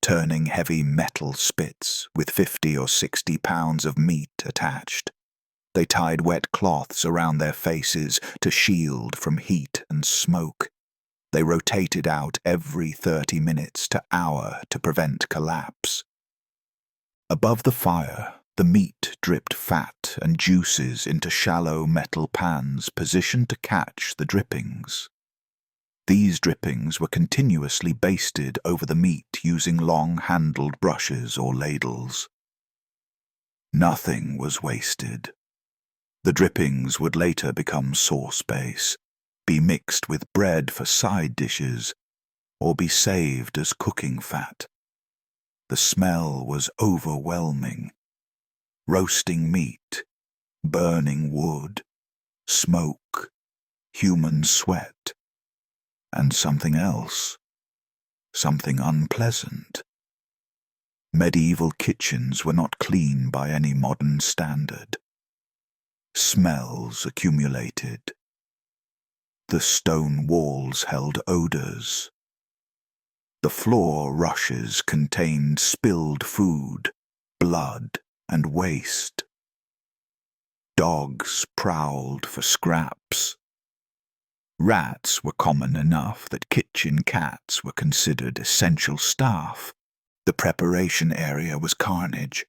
turning heavy metal spits with 50 or 60 pounds of meat attached. They tied wet cloths around their faces to shield from heat and smoke. They rotated out every 30 minutes to hour to prevent collapse. Above the fire, the meat dripped fat and juices into shallow metal pans positioned to catch the drippings. These drippings were continuously basted over the meat using long-handled brushes or ladles. Nothing was wasted. The drippings would later become sauce base, be mixed with bread for side dishes, or be saved as cooking fat. The smell was overwhelming. Roasting meat, burning wood, smoke, human sweat, and something else, something unpleasant. Medieval kitchens were not clean by any modern standard. Smells accumulated. The stone walls held odors. The floor rushes contained spilled food, blood, and waste. Dogs prowled for scraps. Rats were common enough that kitchen cats were considered essential staff. The preparation area was carnage.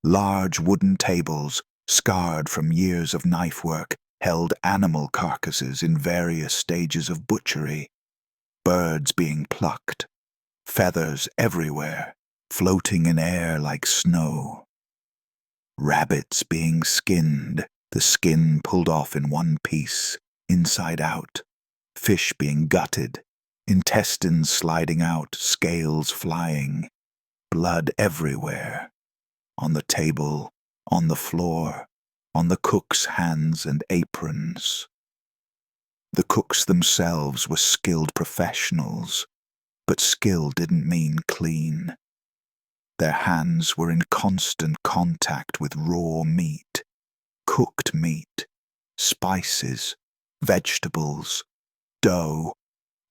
Large wooden tables, scarred from years of knife work, held animal carcasses in various stages of butchery. Birds being plucked, feathers everywhere, floating in air like snow. Rabbits being skinned, the skin pulled off in one piece, inside out. Fish being gutted, intestines sliding out, scales flying. Blood everywhere. On the table, on the floor, on the cook's hands and aprons. The cooks themselves were skilled professionals, but skill didn't mean clean. Their hands were in constant contact with raw meat, cooked meat, spices, vegetables, dough,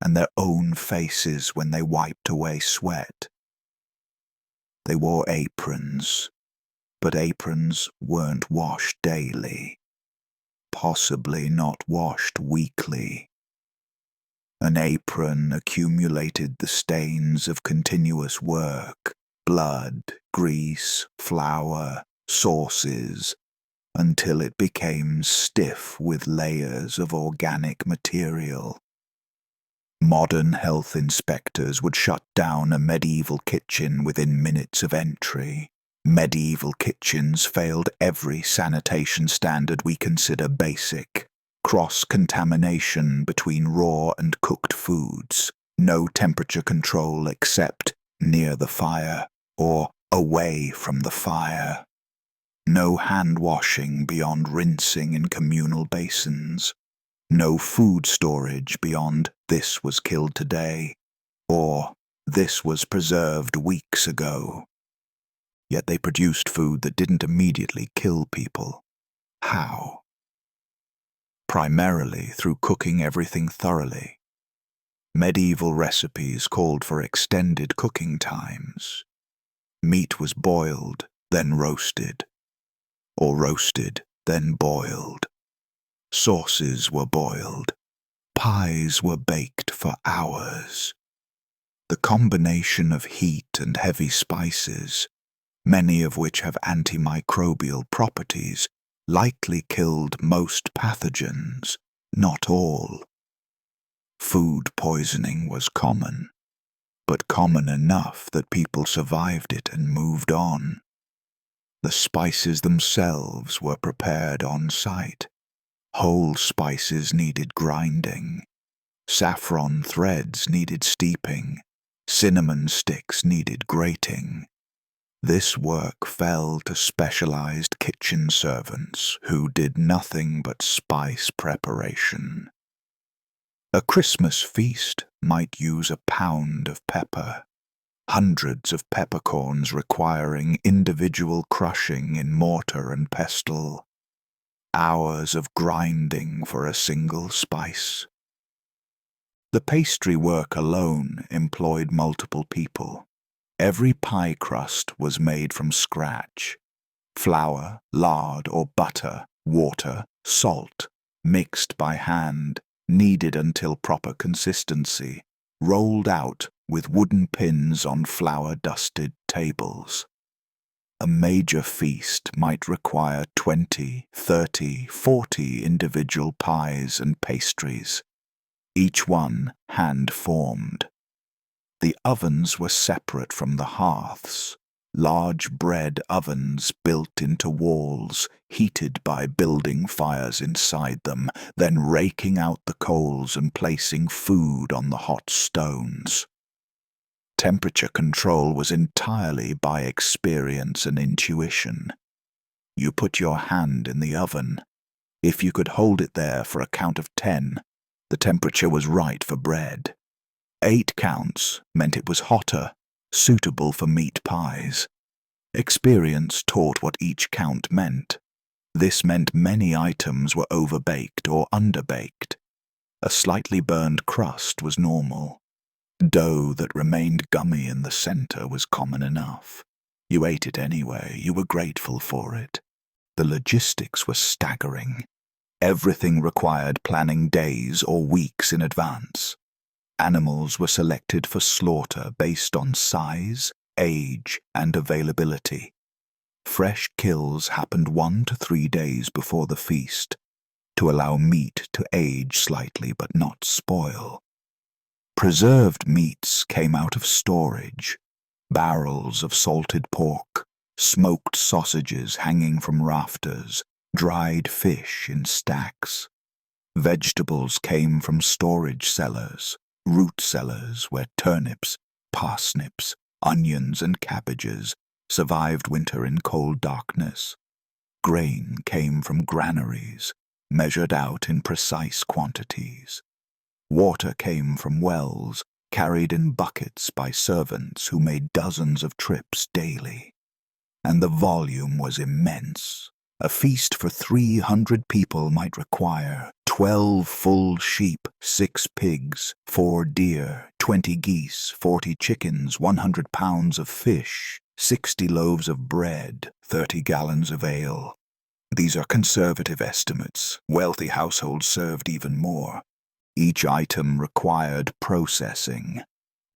and their own faces when they wiped away sweat. They wore aprons, but aprons weren't washed daily, possibly not washed weekly. An apron accumulated the stains of continuous work, blood, grease, flour, sauces, until it became stiff with layers of organic material. Modern health inspectors would shut down a medieval kitchen within minutes of entry. Medieval kitchens failed every sanitation standard we consider basic. Cross-contamination between raw and cooked foods. No temperature control except near the fire or away from the fire. No hand-washing beyond rinsing in communal basins. No food storage beyond "this was killed today" or This was preserved weeks ago. Yet they produced food that didn't immediately kill people. How? Primarily through cooking everything thoroughly. Medieval recipes called for extended cooking times. Meat was boiled, then roasted, or roasted, then boiled. Sauces were boiled. Pies were baked for hours. The combination of heat and heavy spices, many of which have antimicrobial properties, likely killed most pathogens, not all. Food poisoning was common, but common enough that people survived it and moved on. The spices themselves were prepared on site. Whole spices needed grinding. Saffron threads needed steeping. Cinnamon sticks needed grating. This work fell to specialized kitchen servants who did nothing but spice preparation. A Christmas feast might use a pound of pepper, hundreds of peppercorns requiring individual crushing in mortar and pestle, hours of grinding for a single spice. The pastry work alone employed multiple people. Every pie crust was made from scratch. Flour, lard or butter, water, salt, mixed by hand, kneaded until proper consistency, rolled out with wooden pins on flour-dusted tables. A major feast might require 20, 30, 40 individual pies and pastries, each one hand-formed. The ovens were separate from the hearths, large bread ovens built into walls, heated by building fires inside them, then raking out the coals and placing food on the hot stones. Temperature control was entirely by experience and intuition. You put your hand in the oven. If you could hold it there for a count of 10, the temperature was right for bread. 8 counts meant it was hotter, suitable for meat pies. Experience taught what each count meant. This meant many items were overbaked or underbaked. A slightly burned crust was normal. Dough that remained gummy in the center was common enough. You ate it anyway, you were grateful for it. The logistics were staggering. Everything required planning days or weeks in advance. Animals were selected for slaughter based on size, age, and availability. Fresh kills happened 1 to 3 days before the feast, to allow meat to age slightly but not spoil. Preserved meats came out of storage, barrels of salted pork, smoked sausages hanging from rafters, dried fish in stacks. Vegetables came from storage cellars, root cellars where turnips, parsnips, onions and cabbages survived winter in cold darkness. Grain came from granaries, measured out in precise quantities. Water came from wells, carried in buckets by servants who made dozens of trips daily. And the volume was immense. A feast for 300 people might require 12 full sheep, 6 pigs, 4 deer, 20 geese, 40 chickens, 100 pounds of fish, 60 loaves of bread, 30 gallons of ale. These are conservative estimates. Wealthy households served even more. Each item required processing.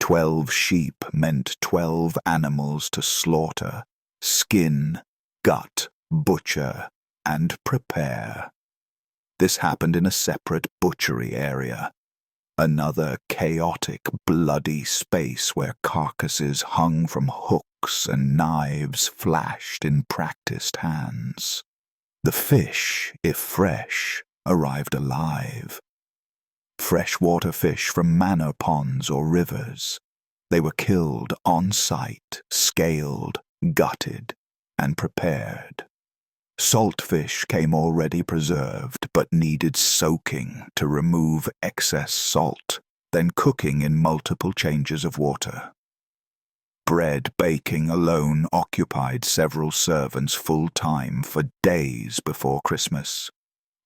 12 sheep meant 12 animals to slaughter, skin, gut, butcher, and prepare. This happened in a separate butchery area, another chaotic, bloody space where carcasses hung from hooks and knives flashed in practiced hands. The fish, if fresh, arrived alive. Freshwater fish from manor ponds or rivers. They were killed on site, scaled, gutted, and prepared. Salt fish came already preserved but needed soaking to remove excess salt, then cooking in multiple changes of water. Bread baking alone occupied several servants full-time for days before Christmas.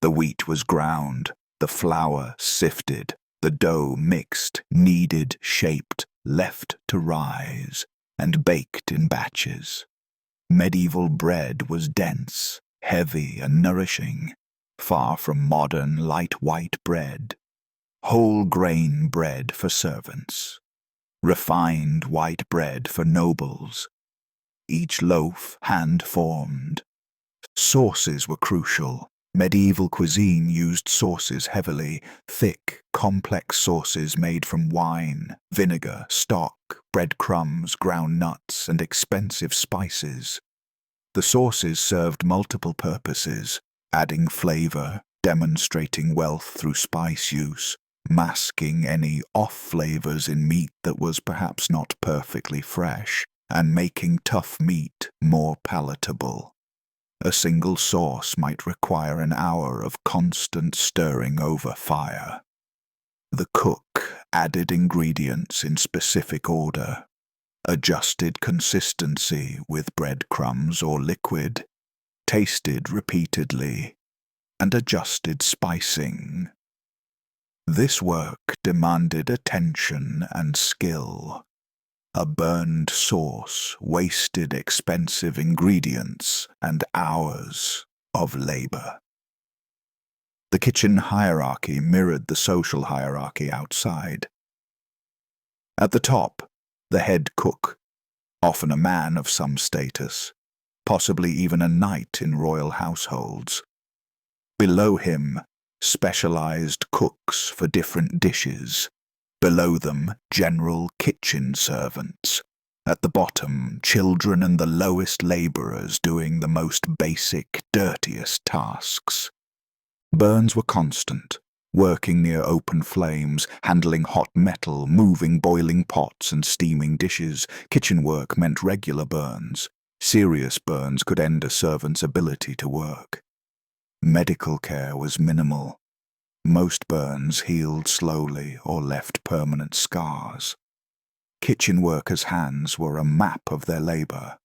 The wheat was ground, the flour sifted, the dough mixed, kneaded, shaped, left to rise, and baked in batches. Medieval bread was dense, heavy, and nourishing, far from modern light white bread. Whole grain bread for servants. Refined white bread for nobles. Each loaf hand-formed. Sauces were crucial. Medieval cuisine used sauces heavily, thick, complex sauces made from wine, vinegar, stock, breadcrumbs, ground nuts, and expensive spices. The sauces served multiple purposes, adding flavor, demonstrating wealth through spice use, masking any off flavors in meat that was perhaps not perfectly fresh, and making tough meat more palatable. A single sauce might require an hour of constant stirring over fire. The cook added ingredients in specific order, adjusted consistency with breadcrumbs or liquid, tasted repeatedly, and adjusted spicing. This work demanded attention and skill. A burned sauce wasted expensive ingredients and hours of labor. The kitchen hierarchy mirrored the social hierarchy outside. At the top, the head cook, often a man of some status, possibly even a knight in royal households. Below him, specialized cooks for different dishes. Below them, general kitchen servants. At the bottom, children and the lowest laborers doing the most basic, dirtiest tasks. Burns were constant, working near open flames, handling hot metal, moving boiling pots and steaming dishes. Kitchen work meant regular burns. Serious burns could end a servant's ability to work. Medical care was minimal. Most burns healed slowly or left permanent scars. Kitchen workers' hands were a map of their labor.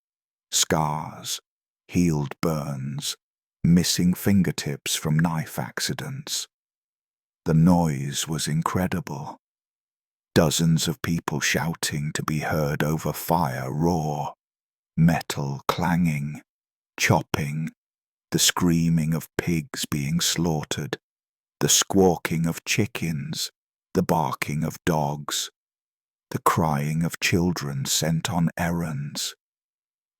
Scars, healed burns, missing fingertips from knife accidents. The noise was incredible. Dozens of people shouting to be heard over fire roar, metal clanging, chopping, the screaming of pigs being slaughtered, the squawking of chickens, the barking of dogs, the crying of children sent on errands.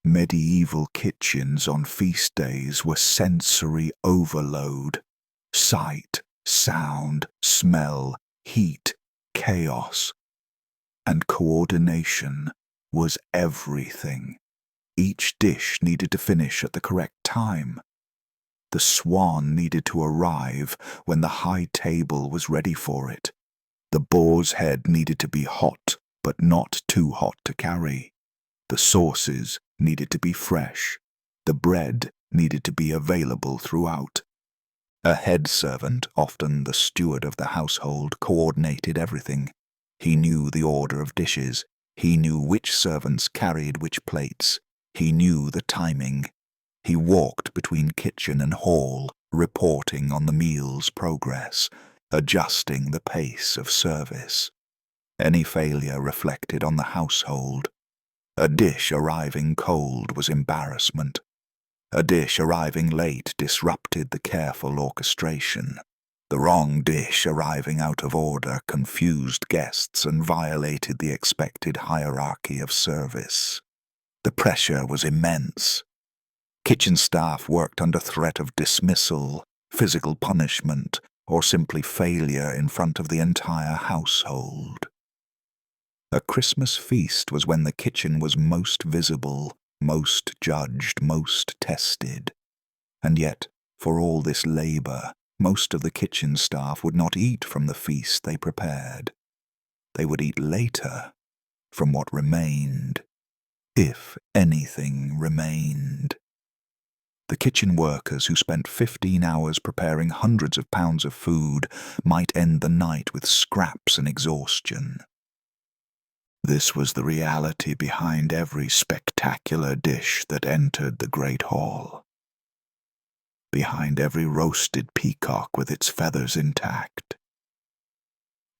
Medieval kitchens on feast days were sensory overload. Sight, sound, smell, heat, chaos. And coordination was everything. Each dish needed to finish at the correct time. The swan needed to arrive when the high table was ready for it. The boar's head needed to be hot, but not too hot to carry. The sauces needed to be fresh. The bread needed to be available throughout. A head servant, often the steward of the household, coordinated everything. He knew the order of dishes. He knew which servants carried which plates. He knew the timing. He walked between kitchen and hall, reporting on the meal's progress, adjusting the pace of service. Any failure reflected on the household. A dish arriving cold was embarrassment. A dish arriving late disrupted the careful orchestration. The wrong dish arriving out of order confused guests and violated the expected hierarchy of service. The pressure was immense. Kitchen staff worked under threat of dismissal, physical punishment, or simply failure in front of the entire household. A Christmas feast was when the kitchen was most visible, most judged, most tested. And yet, for all this labor, most of the kitchen staff would not eat from the feast they prepared. They would eat later, from what remained, if anything remained. The kitchen workers who spent 15 hours preparing hundreds of pounds of food might end the night with scraps and exhaustion. This was the reality behind every spectacular dish that entered the great hall. Behind every roasted peacock with its feathers intact.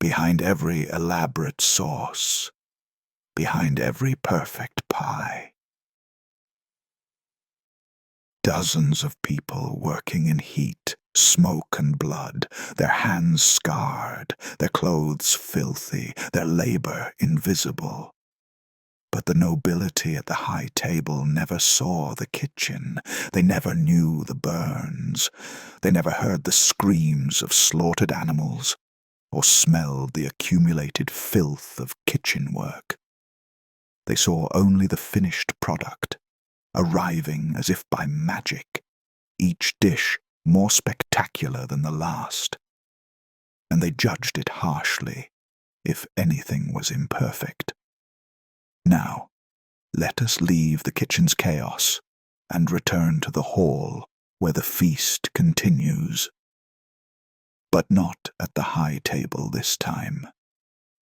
Behind every elaborate sauce. Behind every perfect pie. Dozens of people working in heat, smoke and blood, their hands scarred, their clothes filthy, their labor invisible. But the nobility at the high table never saw the kitchen. They never knew the burns. They never heard the screams of slaughtered animals or smelled the accumulated filth of kitchen work. They saw only the finished product, arriving as if by magic, each dish more spectacular than the last. And they judged it harshly, if anything was imperfect. Now, let us leave the kitchen's chaos and return to the hall where the feast continues. But not at the high table this time.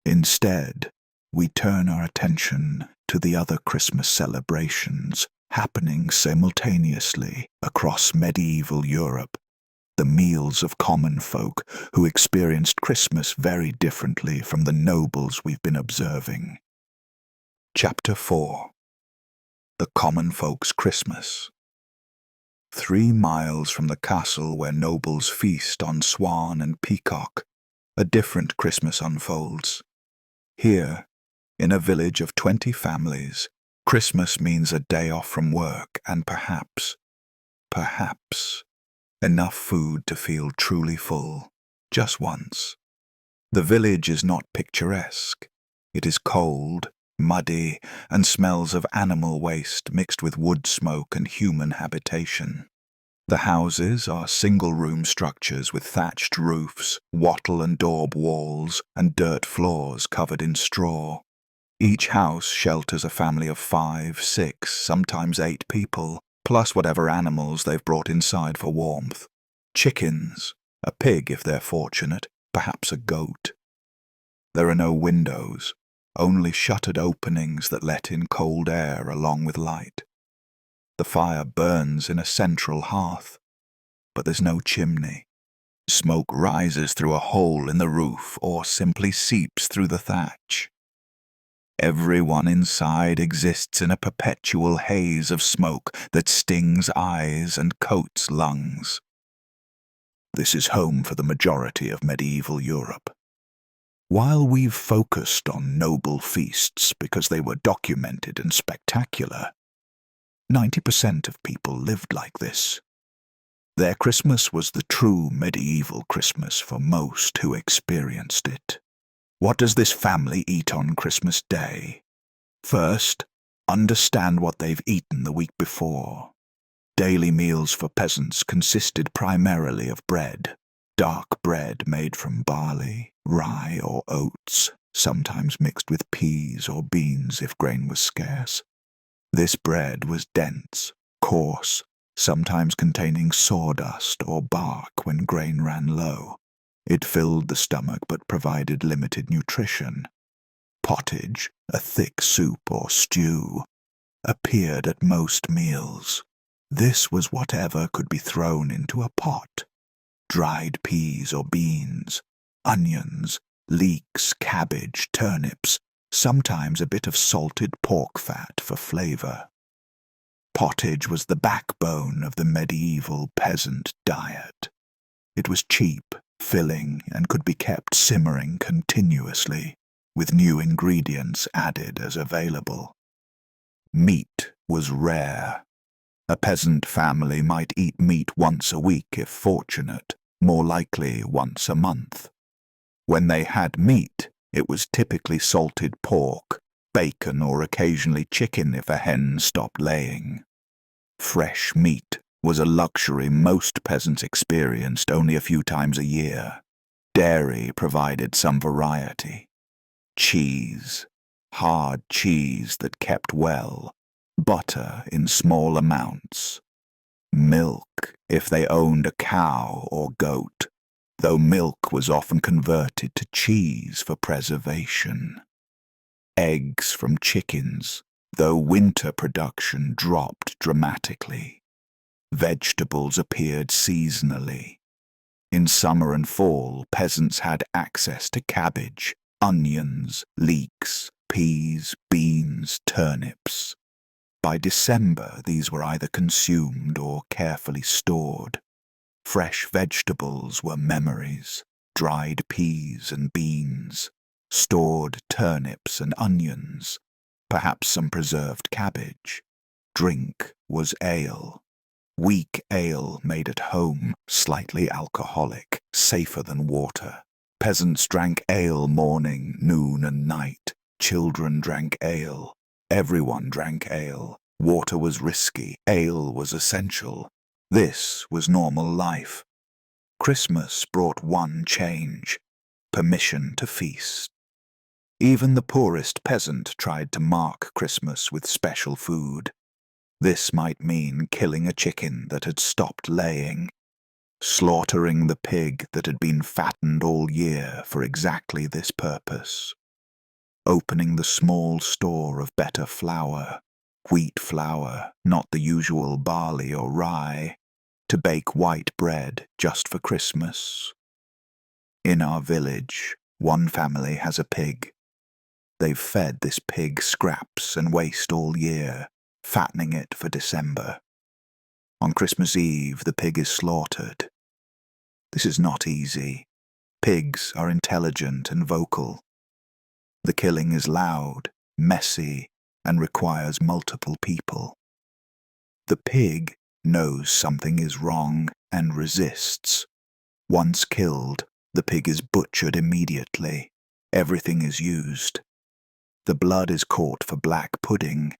Instead, we turn our attention to the other Christmas celebrations happening simultaneously across medieval Europe, the meals of common folk who experienced Christmas very differently from the nobles we've been observing. Chapter 4. The Common Folk's Christmas. 3 miles from the castle where nobles feast on swan and peacock, a different Christmas unfolds. Here, in a village of 20 families, Christmas means a day off from work and perhaps, enough food to feel truly full, just once. The village is not picturesque. It is cold, muddy, and smells of animal waste mixed with wood smoke and human habitation. The houses are single-room structures with thatched roofs, wattle and daub walls, and dirt floors covered in straw. Each house shelters a family of 5, 6, sometimes 8 people, plus whatever animals they've brought inside for warmth. Chickens, a pig if they're fortunate, perhaps a goat. There are no windows, only shuttered openings that let in cold air along with light. The fire burns in a central hearth, but there's no chimney. Smoke rises through a hole in the roof or simply seeps through the thatch. Everyone inside exists in a perpetual haze of smoke that stings eyes and coats lungs. This is home for the majority of medieval Europe. While we've focused on noble feasts because they were documented and spectacular, 90% of people lived like this. Their Christmas was the true medieval Christmas for most who experienced it. What does this family eat on Christmas Day? First, understand what they've eaten the week before. Daily meals for peasants consisted primarily of bread, dark bread made from barley, rye or oats, sometimes mixed with peas or beans if grain was scarce. This bread was dense, coarse, sometimes containing sawdust or bark when grain ran low. It filled the stomach but provided limited nutrition. Pottage, a thick soup or stew, appeared at most meals. This was whatever could be thrown into a pot. Dried peas or beans, onions, leeks, cabbage, turnips, sometimes a bit of salted pork fat for flavor. Pottage was the backbone of the medieval peasant diet. It was cheap, filling, and could be kept simmering continuously, with new ingredients added as available. Meat was rare. A peasant family might eat meat once a week if fortunate, more likely once a month. When they had meat, it was typically salted pork, bacon, or occasionally chicken if a hen stopped laying. Fresh meat was a luxury most peasants experienced only a few times a year. Dairy provided some variety. Cheese, hard cheese that kept well, butter in small amounts. Milk if they owned a cow or goat, though milk was often converted to cheese for preservation. eggs from chickens, though winter production dropped dramatically. Vegetables appeared seasonally. In summer and fall, peasants had access to cabbage, onions, leeks, peas, beans, turnips. By December, these were either consumed or carefully stored. Fresh vegetables were memories, dried peas and beans, stored turnips and onions, perhaps some preserved cabbage. Drink was ale. Weak ale made at home, slightly alcoholic, safer than water. Peasants drank ale morning, noon and night. Children drank ale. Everyone drank ale. Water was risky. Ale was essential. This was normal life. Christmas brought one change: permission to feast. Even the poorest peasant tried to mark Christmas with special food. This might mean killing a chicken that had stopped laying, slaughtering the pig that had been fattened all year for exactly this purpose, opening the small store of better flour, wheat flour, not the usual barley or rye, to bake white bread just for Christmas. In our village, one family has a pig. They've fed this pig scraps and waste all year, fattening it for December. On Christmas Eve, the pig is slaughtered. This is not easy. Pigs are intelligent and vocal. The killing is loud, messy, and requires multiple people. The pig knows something is wrong and resists. Once killed, the pig is butchered immediately. Everything is used. The blood is caught for black pudding,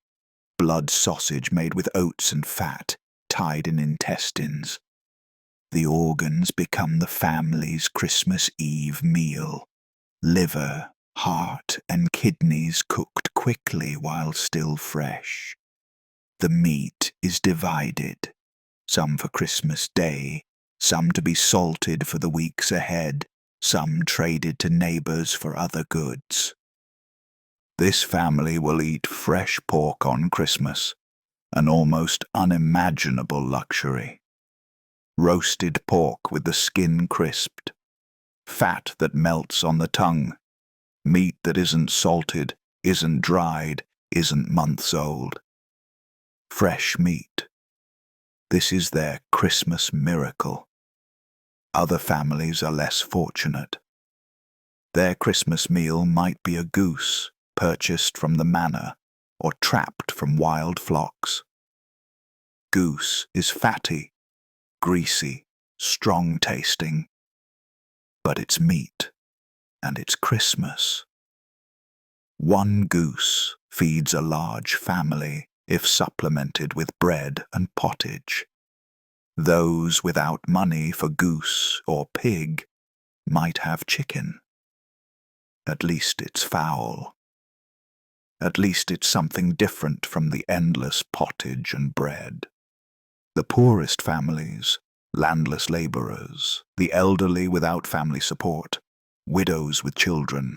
blood sausage made with oats and fat, tied in intestines. The organs become the family's Christmas Eve meal. Liver, heart, and kidneys cooked quickly while still fresh. The meat is divided, some for Christmas Day, some to be salted for the weeks ahead, some traded to neighbors for other goods. This family will eat fresh pork on Christmas, an almost unimaginable luxury. Roasted pork with the skin crisped, fat that melts on the tongue, meat that isn't salted, isn't dried, isn't months old. Fresh meat. This is their Christmas miracle. Other families are less fortunate. Their Christmas meal might be a goose, purchased from the manor, or trapped from wild flocks. Goose is fatty, greasy, strong-tasting, but it's meat, and it's Christmas. One goose feeds a large family if supplemented with bread and pottage. Those without money for goose or pig might have chicken. At least it's fowl. At least it's something different from the endless pottage and bread. The poorest families, landless laborers, the elderly without family support, widows with children,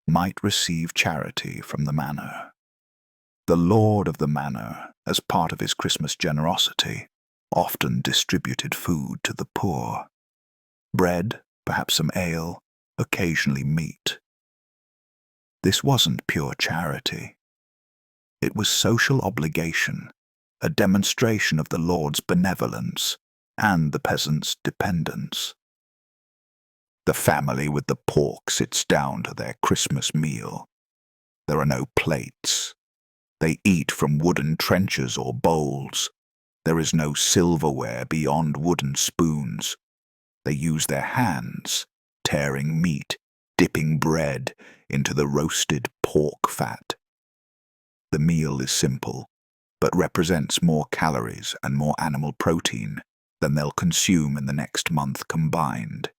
might receive charity from the manor. The lord of the manor, as part of his Christmas generosity, often distributed food to the poor. Bread, perhaps some ale, occasionally meat. This wasn't pure charity. It was social obligation, a demonstration of the Lord's benevolence and the peasants' dependence. The family with the pork sits down to their Christmas meal. There are no plates. They eat from wooden trenchers or bowls. There is no silverware beyond wooden spoons. They use their hands, tearing meat, dipping bread into the roasted pork fat. The meal is simple, but represents more calories and more animal protein than they'll consume in the next month combined.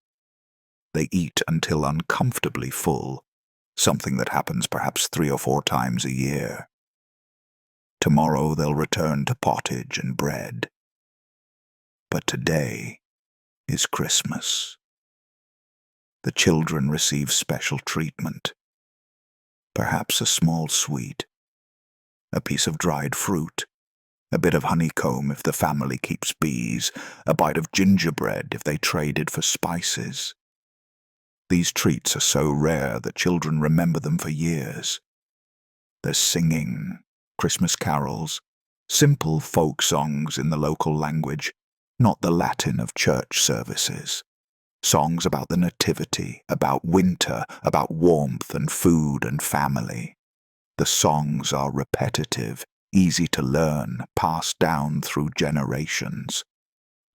They eat until uncomfortably full, something that happens perhaps 3 or 4 times a year. Tomorrow they'll return to pottage and bread. But today is Christmas. The children receive special treatment. Perhaps a small sweet, a piece of dried fruit, a bit of honeycomb if the family keeps bees, a bite of gingerbread if they trade it for spices. These treats are so rare that children remember them for years. There's singing, Christmas carols, simple folk songs in the local language, not the Latin of church services. Songs about the nativity, about winter, about warmth and food and family. The songs are repetitive, easy to learn, passed down through generations.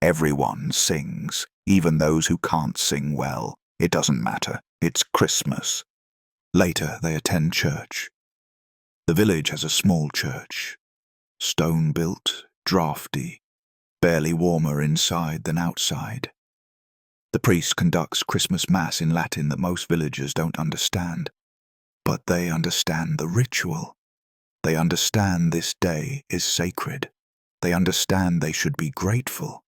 Everyone sings, even those who can't sing well. It doesn't matter. It's Christmas. Later, they attend church. The village has a small church. Stone-built, draughty, barely warmer inside than outside. The priest conducts Christmas Mass in Latin that most villagers don't understand. But they understand the ritual. They understand this day is sacred. They understand they should be grateful.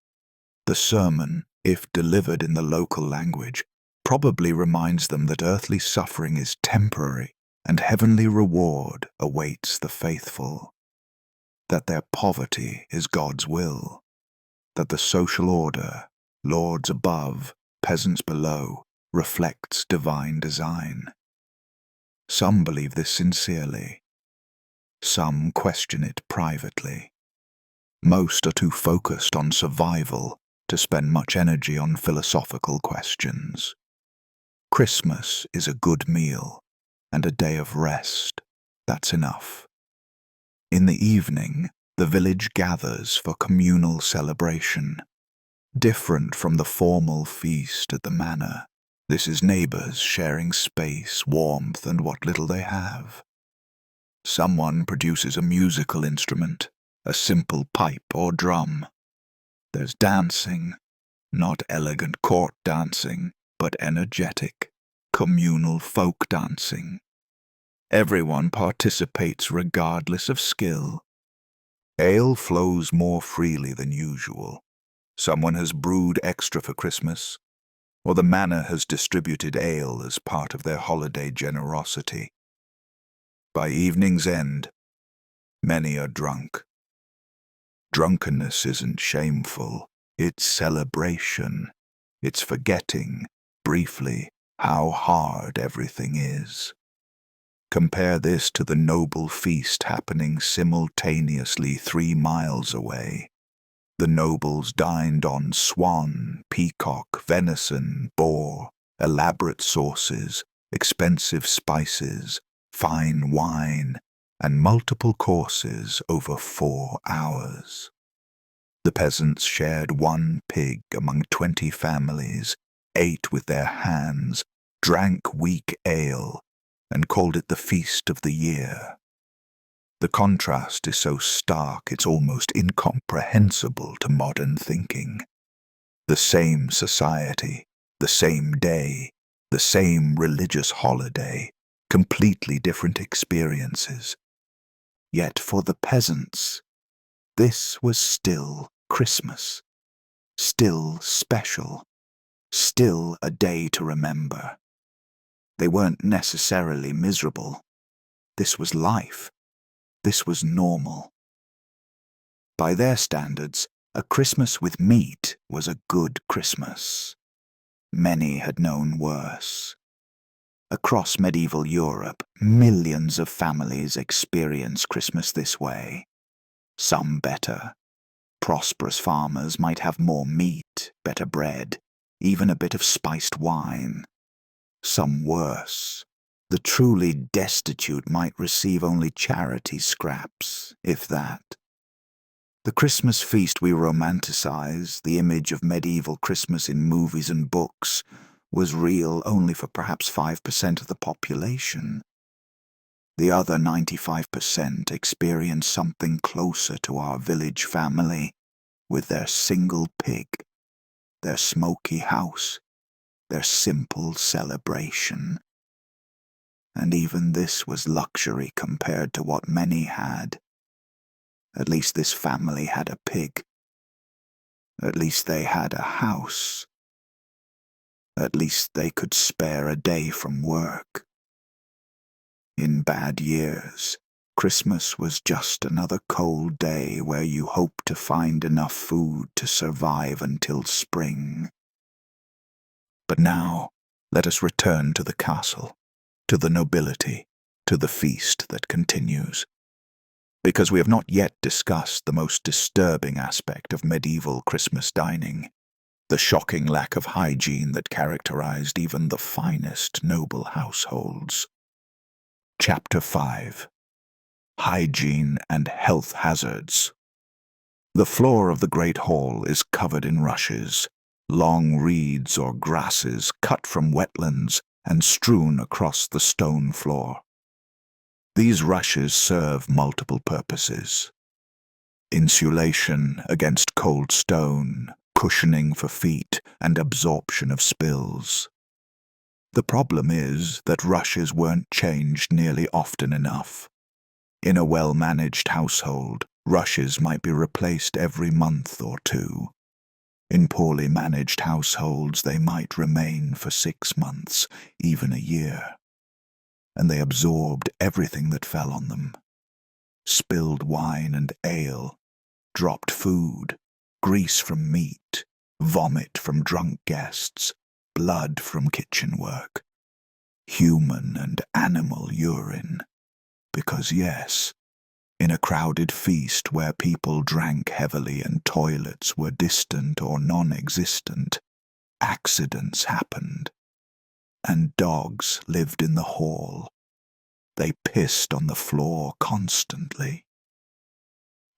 The sermon, if delivered in the local language, probably reminds them that earthly suffering is temporary and heavenly reward awaits the faithful. That their poverty is God's will. That the social order, lords above, peasants below, reflects divine design. Some believe this sincerely. Some question it privately. Most are too focused on survival to spend much energy on philosophical questions. Christmas is a good meal and a day of rest. That's enough. In the evening, the village gathers for communal celebration. Different from the formal feast at the manor, this is neighbors sharing space, warmth, and what little they have. Someone produces a musical instrument, a simple pipe or drum. There's dancing, not elegant court dancing, but energetic, communal folk dancing. Everyone participates regardless of skill. Ale flows more freely than usual. Someone has brewed extra for Christmas, or the manor has distributed ale as part of their holiday generosity. By evening's end, many are drunk. Drunkenness isn't shameful, it's celebration. It's forgetting, briefly, how hard everything is. Compare this to the noble feast happening simultaneously 3 miles away. The nobles dined on swan, peacock, venison, boar, elaborate sauces, expensive spices, fine wine, and multiple courses over 4 hours. The peasants shared 1 pig among 20 families, ate with their hands, drank weak ale, and called it the feast of the year. The contrast is so stark it's almost incomprehensible to modern thinking. The same society, the same day, the same religious holiday, completely different experiences. Yet for the peasants, this was still Christmas, still special, still a day to remember. They weren't necessarily miserable. This was life. This was normal. By their standards, a Christmas with meat was a good Christmas. Many had known worse. Across medieval Europe, millions of families experienced Christmas this way. Some better. Prosperous farmers might have more meat, better bread, even a bit of spiced wine. Some worse. The truly destitute might receive only charity scraps, if that. The Christmas feast we romanticize, the image of medieval Christmas in movies and books, was real only for perhaps 5% of the population. The other 95% experienced something closer to our village family, with their single pig, their smoky house, their simple celebration. And even this was luxury compared to what many had. At least this family had a pig. At least they had a house. At least they could spare a day from work. In bad years, Christmas was just another cold day where you hoped to find enough food to survive until spring. But now, let us return to the castle, to the nobility, to the feast that continues. Because we have not yet discussed the most disturbing aspect of medieval Christmas dining, the shocking lack of hygiene that characterized even the finest noble households. Chapter 5. Hygiene and Health Hazards. The floor of the great hall is covered in rushes, long reeds or grasses cut from wetlands and strewn across the stone floor. These rushes serve multiple purposes: insulation against cold stone, cushioning for feet, and absorption of spills. The problem is that rushes weren't changed nearly often enough. In a well-managed household, rushes might be replaced every month or two. In poorly managed households, they might remain for 6 months, even a year. And they absorbed everything that fell on them. Spilled wine and ale, dropped food, grease from meat, vomit from drunk guests, blood from kitchen work, human and animal urine. Because yes, in a crowded feast where people drank heavily and toilets were distant or non-existent, accidents happened. And dogs lived in the hall. They pissed on the floor constantly.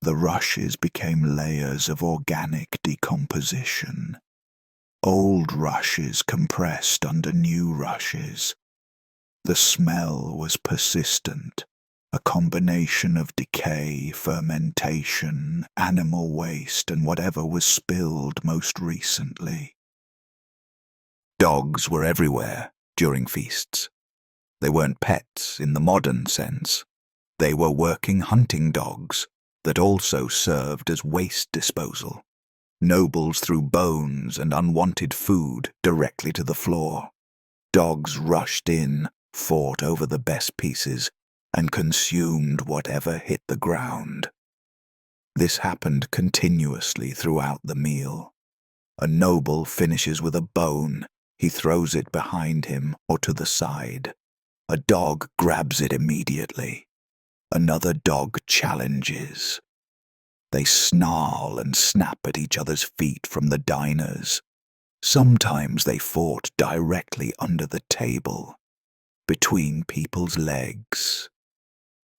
The rushes became layers of organic decomposition. Old rushes compressed under new rushes. The smell was persistent, a combination of decay, fermentation, animal waste, and whatever was spilled most recently. Dogs were everywhere during feasts. They weren't pets in the modern sense. They were working hunting dogs that also served as waste disposal. Nobles threw bones and unwanted food directly to the floor. Dogs rushed in, fought over the best pieces, and consumed whatever hit the ground. This happened continuously throughout the meal. A noble finishes with a bone. He throws it behind him or to the side. A dog grabs it immediately. Another dog challenges. They snarl and snap at each other's feet from the diners. Sometimes they fought directly under the table, between people's legs.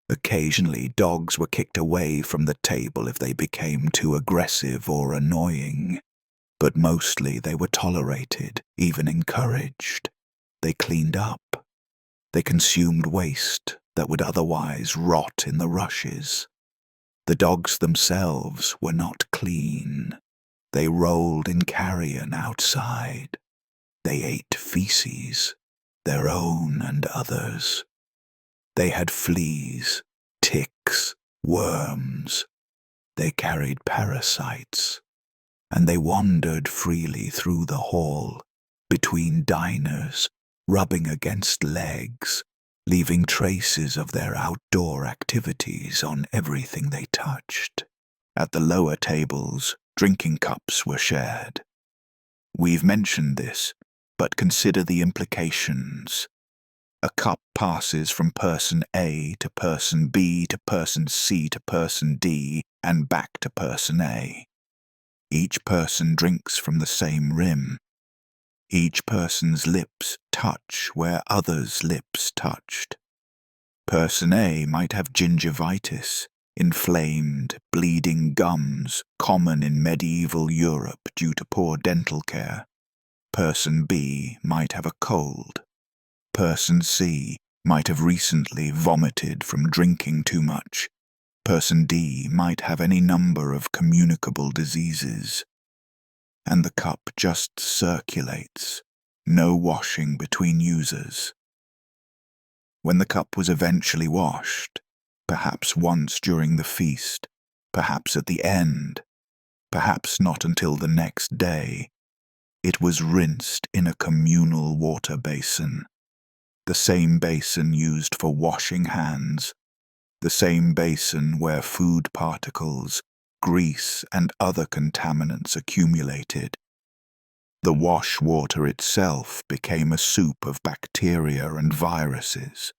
Occasionally, dogs were kicked away from the table if they became too aggressive or annoying, but mostly they were tolerated, even encouraged. They cleaned up. They consumed waste that would otherwise rot in the rushes. The dogs themselves were not clean. They rolled in carrion outside. They ate feces, their own and others. They had fleas, ticks, worms. They carried parasites, and they wandered freely through the hall, between diners, rubbing against legs, leaving traces of their outdoor activities on everything they touched. At the lower tables, drinking cups were shared. We've mentioned this, but consider the implications. A cup passes from person A to person B to person C to person D and back to person A. Each person drinks from the same rim. Each person's lips touch where others' lips touched. Person A might have gingivitis, inflamed, bleeding gums, common in medieval Europe due to poor dental care. Person B might have a cold. Person C might have recently vomited from drinking too much. Person D might have any number of communicable diseases. And the cup just circulates, no washing between users. When the cup was eventually washed, perhaps once during the feast, perhaps at the end, perhaps not until the next day, it was rinsed in a communal water basin. the same basin used for washing hands, the same basin where food particles, grease, and other contaminants accumulated. The wash water itself became a soup of bacteria and viruses.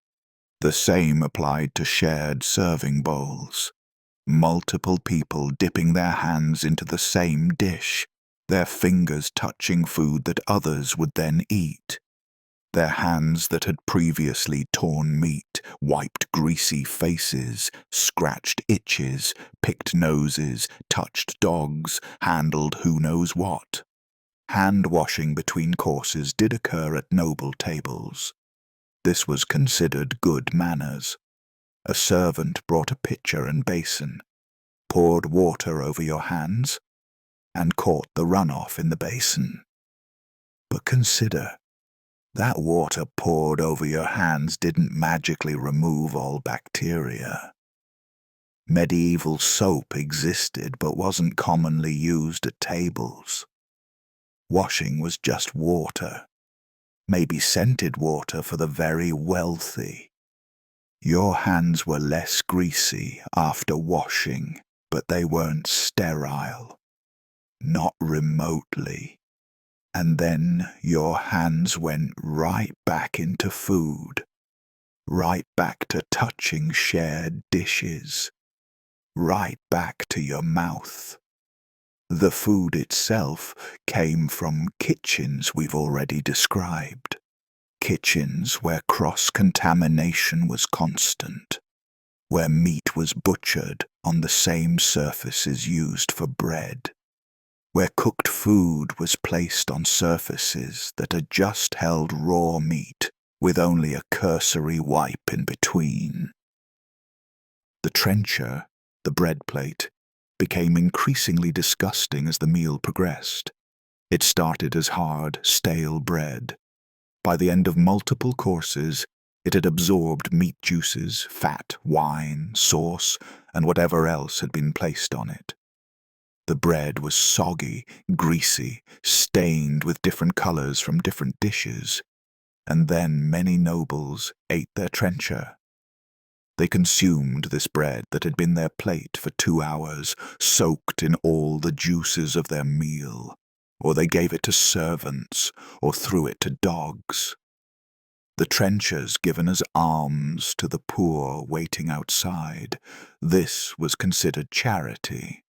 The same applied to shared serving bowls. Multiple people dipping their hands into the same dish, their fingers touching food that others would then eat. Their hands that had previously torn meat, wiped greasy faces, scratched itches, picked noses, touched dogs, handled who knows what. Hand-washing between courses did occur at noble tables. This was considered good manners. A servant brought a pitcher and basin, poured water over your hands, and caught the runoff in the basin. But consider, that water poured over your hands didn't magically remove all bacteria. Medieval soap existed but wasn't commonly used at tables. Washing was just water, maybe scented water for the very wealthy. Your hands were less greasy after washing, but they weren't sterile. Not remotely. And then your hands went right back into food, right back to touching shared dishes, right back to your mouth. The food itself came from kitchens we've already described, kitchens where cross-contamination was constant, where meat was butchered on the same surfaces used for bread, where cooked food was placed on surfaces that had just held raw meat with only a cursory wipe in between. The trencher, the bread plate, became increasingly disgusting as the meal progressed. It started as hard, stale bread. By the end of multiple courses, it had absorbed meat juices, fat, wine, sauce, and whatever else had been placed on it. The bread was soggy, greasy, stained with different colors from different dishes, and then many nobles ate their trencher. They consumed this bread that had been their plate for 2 hours, soaked in all the juices of their meal, or they gave it to servants, or threw it to dogs. The trenchers given as alms to the poor waiting outside, this was considered charity.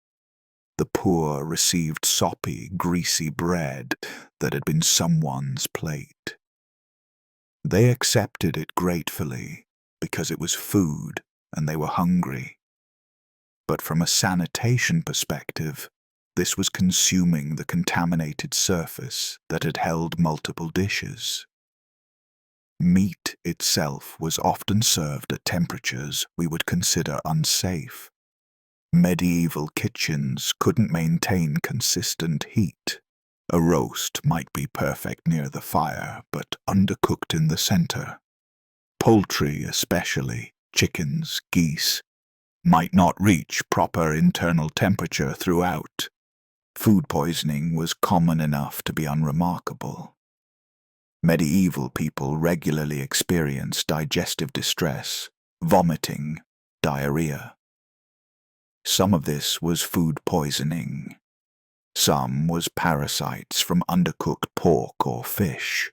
The poor received soppy, greasy bread that had been someone's plate. They accepted it gratefully because it was food and they were hungry. But from a sanitation perspective, this was consuming the contaminated surface that had held multiple dishes. Meat itself was often served at temperatures we would consider unsafe. Medieval kitchens couldn't maintain consistent heat. A roast might be perfect near the fire, but undercooked in the center. Poultry especially, chickens, geese, might not reach proper internal temperature throughout. Food poisoning was common enough to be unremarkable. Medieval people regularly experienced digestive distress, vomiting, diarrhea. Some of this was food poisoning. Some was parasites from undercooked pork or fish.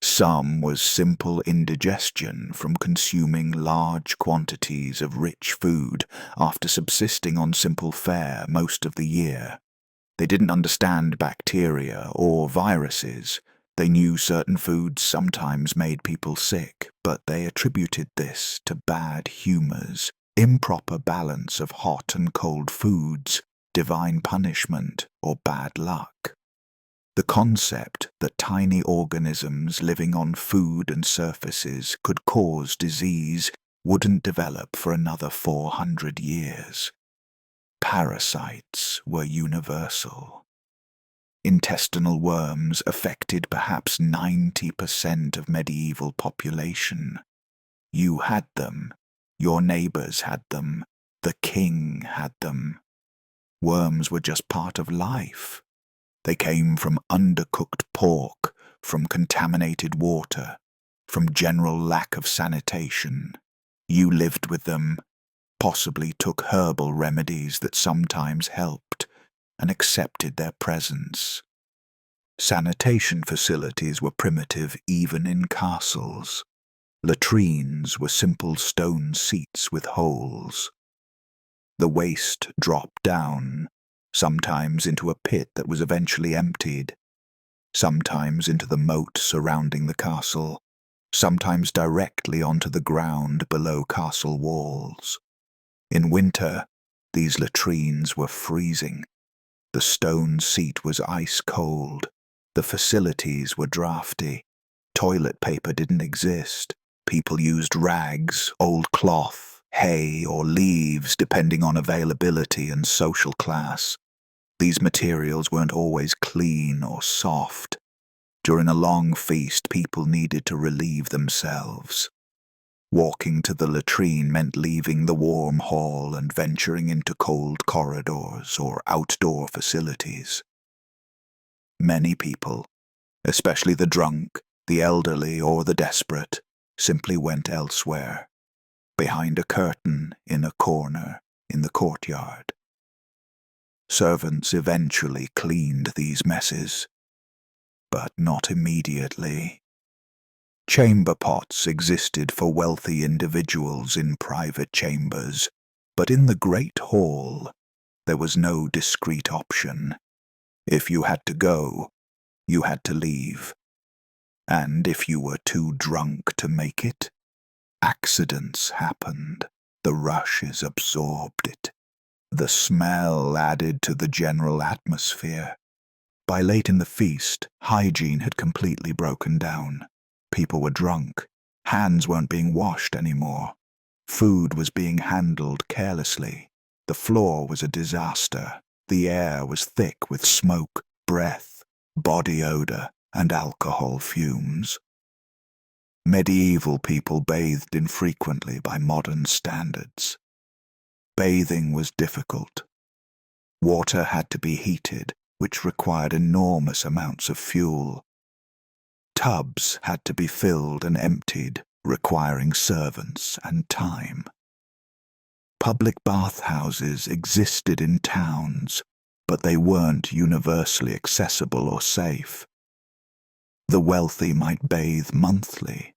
Some was simple indigestion from consuming large quantities of rich food after subsisting on simple fare most of the year. They didn't understand bacteria or viruses. They knew certain foods sometimes made people sick, but they attributed this to bad humors, improper balance of hot and cold foods, divine punishment, or bad luck. The concept that tiny organisms living on food and surfaces could cause disease wouldn't develop for another 400 years. Parasites were universal. Intestinal worms affected perhaps 90% of medieval population. You had them. Your neighbors had them. The king had them. Worms were just part of life. They came from undercooked pork, from contaminated water, from general lack of sanitation. You lived with them, possibly took herbal remedies that sometimes helped, and accepted their presence. Sanitation facilities were primitive even in castles. Latrines were simple stone seats with holes. The waste dropped down, sometimes into a pit that was eventually emptied, sometimes into the moat surrounding the castle, sometimes directly onto the ground below castle walls. In winter, these latrines were freezing. The stone seat was ice cold. The facilities were drafty. Toilet paper didn't exist. People used rags, old cloth, hay, or leaves, depending on availability and social class. These materials weren't always clean or soft. During a long feast, people needed to relieve themselves. Walking to the latrine meant leaving the warm hall and venturing into cold corridors or outdoor facilities. Many people, especially the drunk, the elderly, or the desperate, simply went elsewhere, behind a curtain in a corner in the courtyard. Servants eventually cleaned these messes, but not immediately. Chamber pots existed for wealthy individuals in private chambers, but in the Great Hall, there was no discreet option. If you had to go, you had to leave. And if you were too drunk to make it, accidents happened. The rushes absorbed it. The smell added to the general atmosphere. By late in the feast, hygiene had completely broken down. People were drunk. Hands weren't being washed anymore. Food was being handled carelessly. The floor was a disaster. The air was thick with smoke, breath, body odor, and alcohol fumes. Medieval people bathed infrequently by modern standards. Bathing was difficult. Water had to be heated, which required enormous amounts of fuel. Tubs had to be filled and emptied, requiring servants and time. Public bathhouses existed in towns, but they weren't universally accessible or safe. The wealthy might bathe monthly.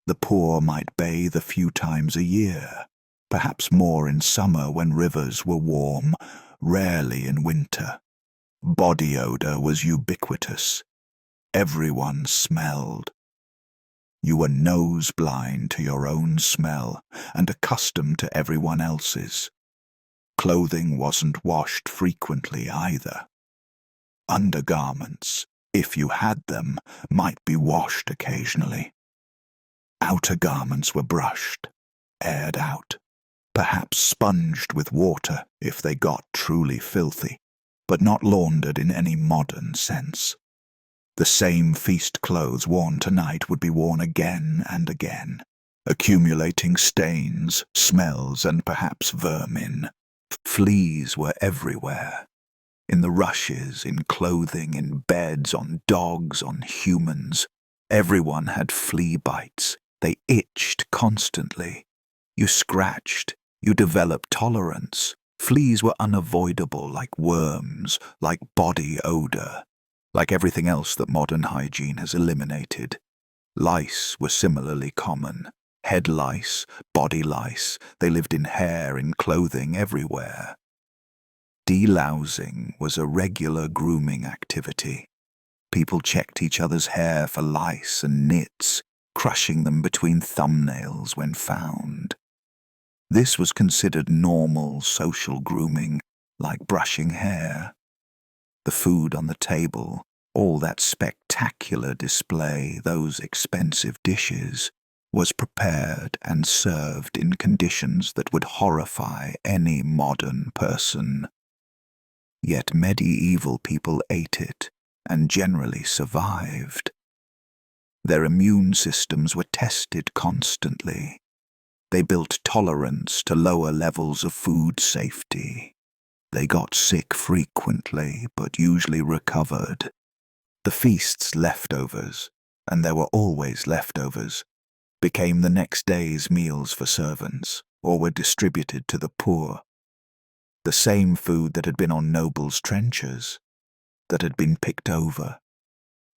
The poor might bathe a few times a year, perhaps more in summer when rivers were warm, rarely in winter. Body odor was ubiquitous. Everyone smelled. You were nose-blind to your own smell and accustomed to everyone else's. Clothing wasn't washed frequently either. Undergarments, if you had them, might be washed occasionally. Outer garments were brushed, aired out, perhaps sponged with water if they got truly filthy, but not laundered in any modern sense. The same feast clothes worn tonight would be worn again and again, accumulating stains, smells, and perhaps vermin. Fleas were everywhere. In the rushes, in clothing, in beds, on dogs, on humans. Everyone had flea bites. They itched constantly. You scratched. You developed tolerance. Fleas were unavoidable, like worms, like body odor. Like everything else that modern hygiene has eliminated. Lice were similarly common. Head lice, body lice, they lived in hair, in clothing, everywhere. Delousing was a regular grooming activity. People checked each other's hair for lice and nits, crushing them between thumbnails when found. This was considered normal social grooming, like brushing hair. The food on the table, all that spectacular display, those expensive dishes, was prepared and served in conditions that would horrify any modern person. Yet medieval people ate it and generally survived. Their immune systems were tested constantly. They built tolerance to lower levels of food safety. They got sick frequently, but usually recovered. The feast's leftovers, and there were always leftovers, became the next day's meals for servants, or were distributed to the poor. The same food that had been on nobles' trenchers, that had been picked over,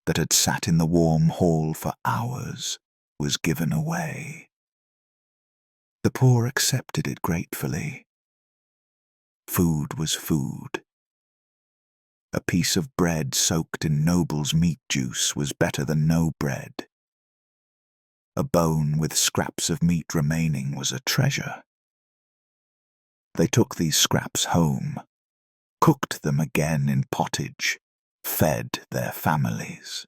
that had sat in the warm hall for hours, was given away. The poor accepted it gratefully. Food was food. A piece of bread soaked in noble's meat juice was better than no bread. A bone with scraps of meat remaining was a treasure. They took these scraps home, cooked them again in pottage, fed their families.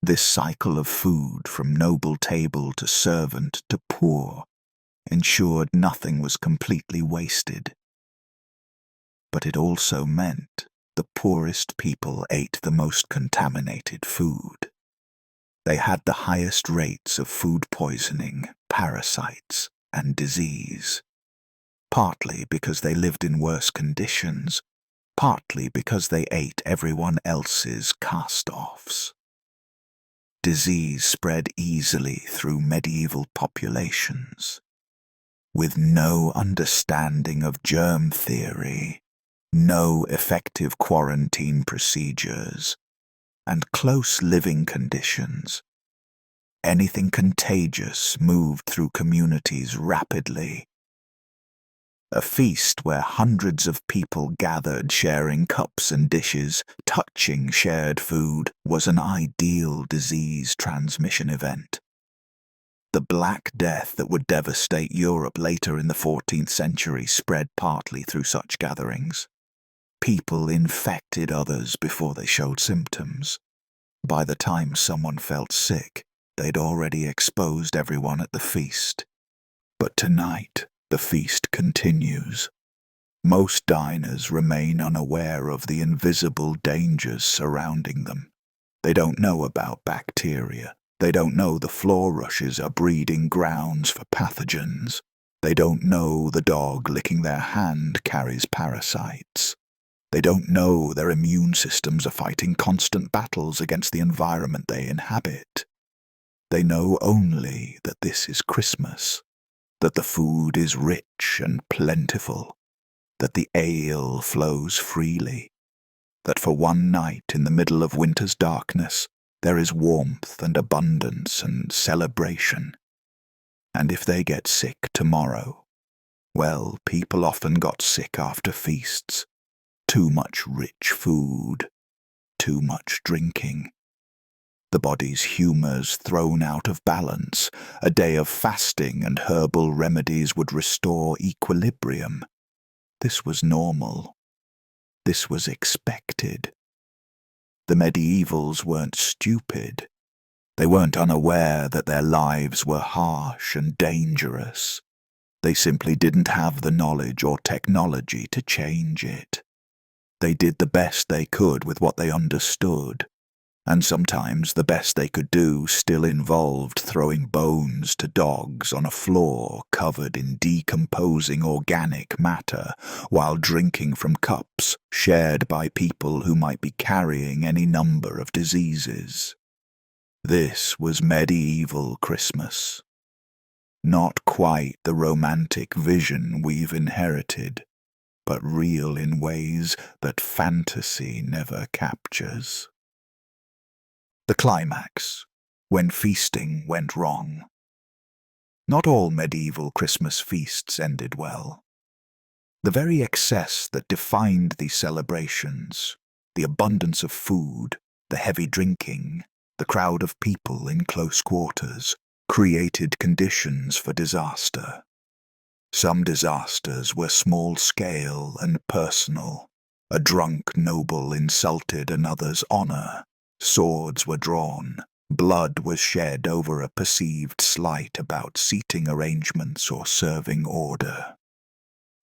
This cycle of food from noble table to servant to poor ensured nothing was completely wasted. But it also meant the poorest people ate the most contaminated food. They had the highest rates of food poisoning, parasites, and disease, partly because they lived in worse conditions, partly because they ate everyone else's cast-offs. Disease spread easily through medieval populations. With no understanding of germ theory, no effective quarantine procedures, and close living conditions, anything contagious moved through communities rapidly. A feast where hundreds of people gathered sharing cups and dishes, touching shared food, was an ideal disease transmission event. The Black Death that would devastate Europe later in the 14th century spread partly through such gatherings. People infected others before they showed symptoms. By the time someone felt sick, they'd already exposed everyone at the feast. But tonight, the feast continues. Most diners remain unaware of the invisible dangers surrounding them. They don't know about bacteria. They don't know the floor rushes are breeding grounds for pathogens. They don't know the dog licking their hand carries parasites. They don't know their immune systems are fighting constant battles against the environment they inhabit. They know only that this is Christmas, that the food is rich and plentiful, that the ale flows freely, that for one night in the middle of winter's darkness there is warmth and abundance and celebration. And if they get sick tomorrow, well, people often got sick after feasts. Too much rich food, too much drinking. The body's humours thrown out of balance. A day of fasting and herbal remedies would restore equilibrium. This was normal. This was expected. The medievals weren't stupid. They weren't unaware that their lives were harsh and dangerous. They simply didn't have the knowledge or technology to change it. They did the best they could with what they understood, and sometimes the best they could do still involved throwing bones to dogs on a floor covered in decomposing organic matter while drinking from cups shared by people who might be carrying any number of diseases. This was medieval Christmas. Not quite the romantic vision we've inherited, but real in ways that fantasy never captures. The climax, when feasting went wrong. Not all medieval Christmas feasts ended well. The very excess that defined these celebrations, the abundance of food, the heavy drinking, the crowd of people in close quarters, created conditions for disaster. Some disasters were small-scale and personal. A drunk noble insulted another's honor. Swords were drawn. Blood was shed over a perceived slight about seating arrangements or serving order.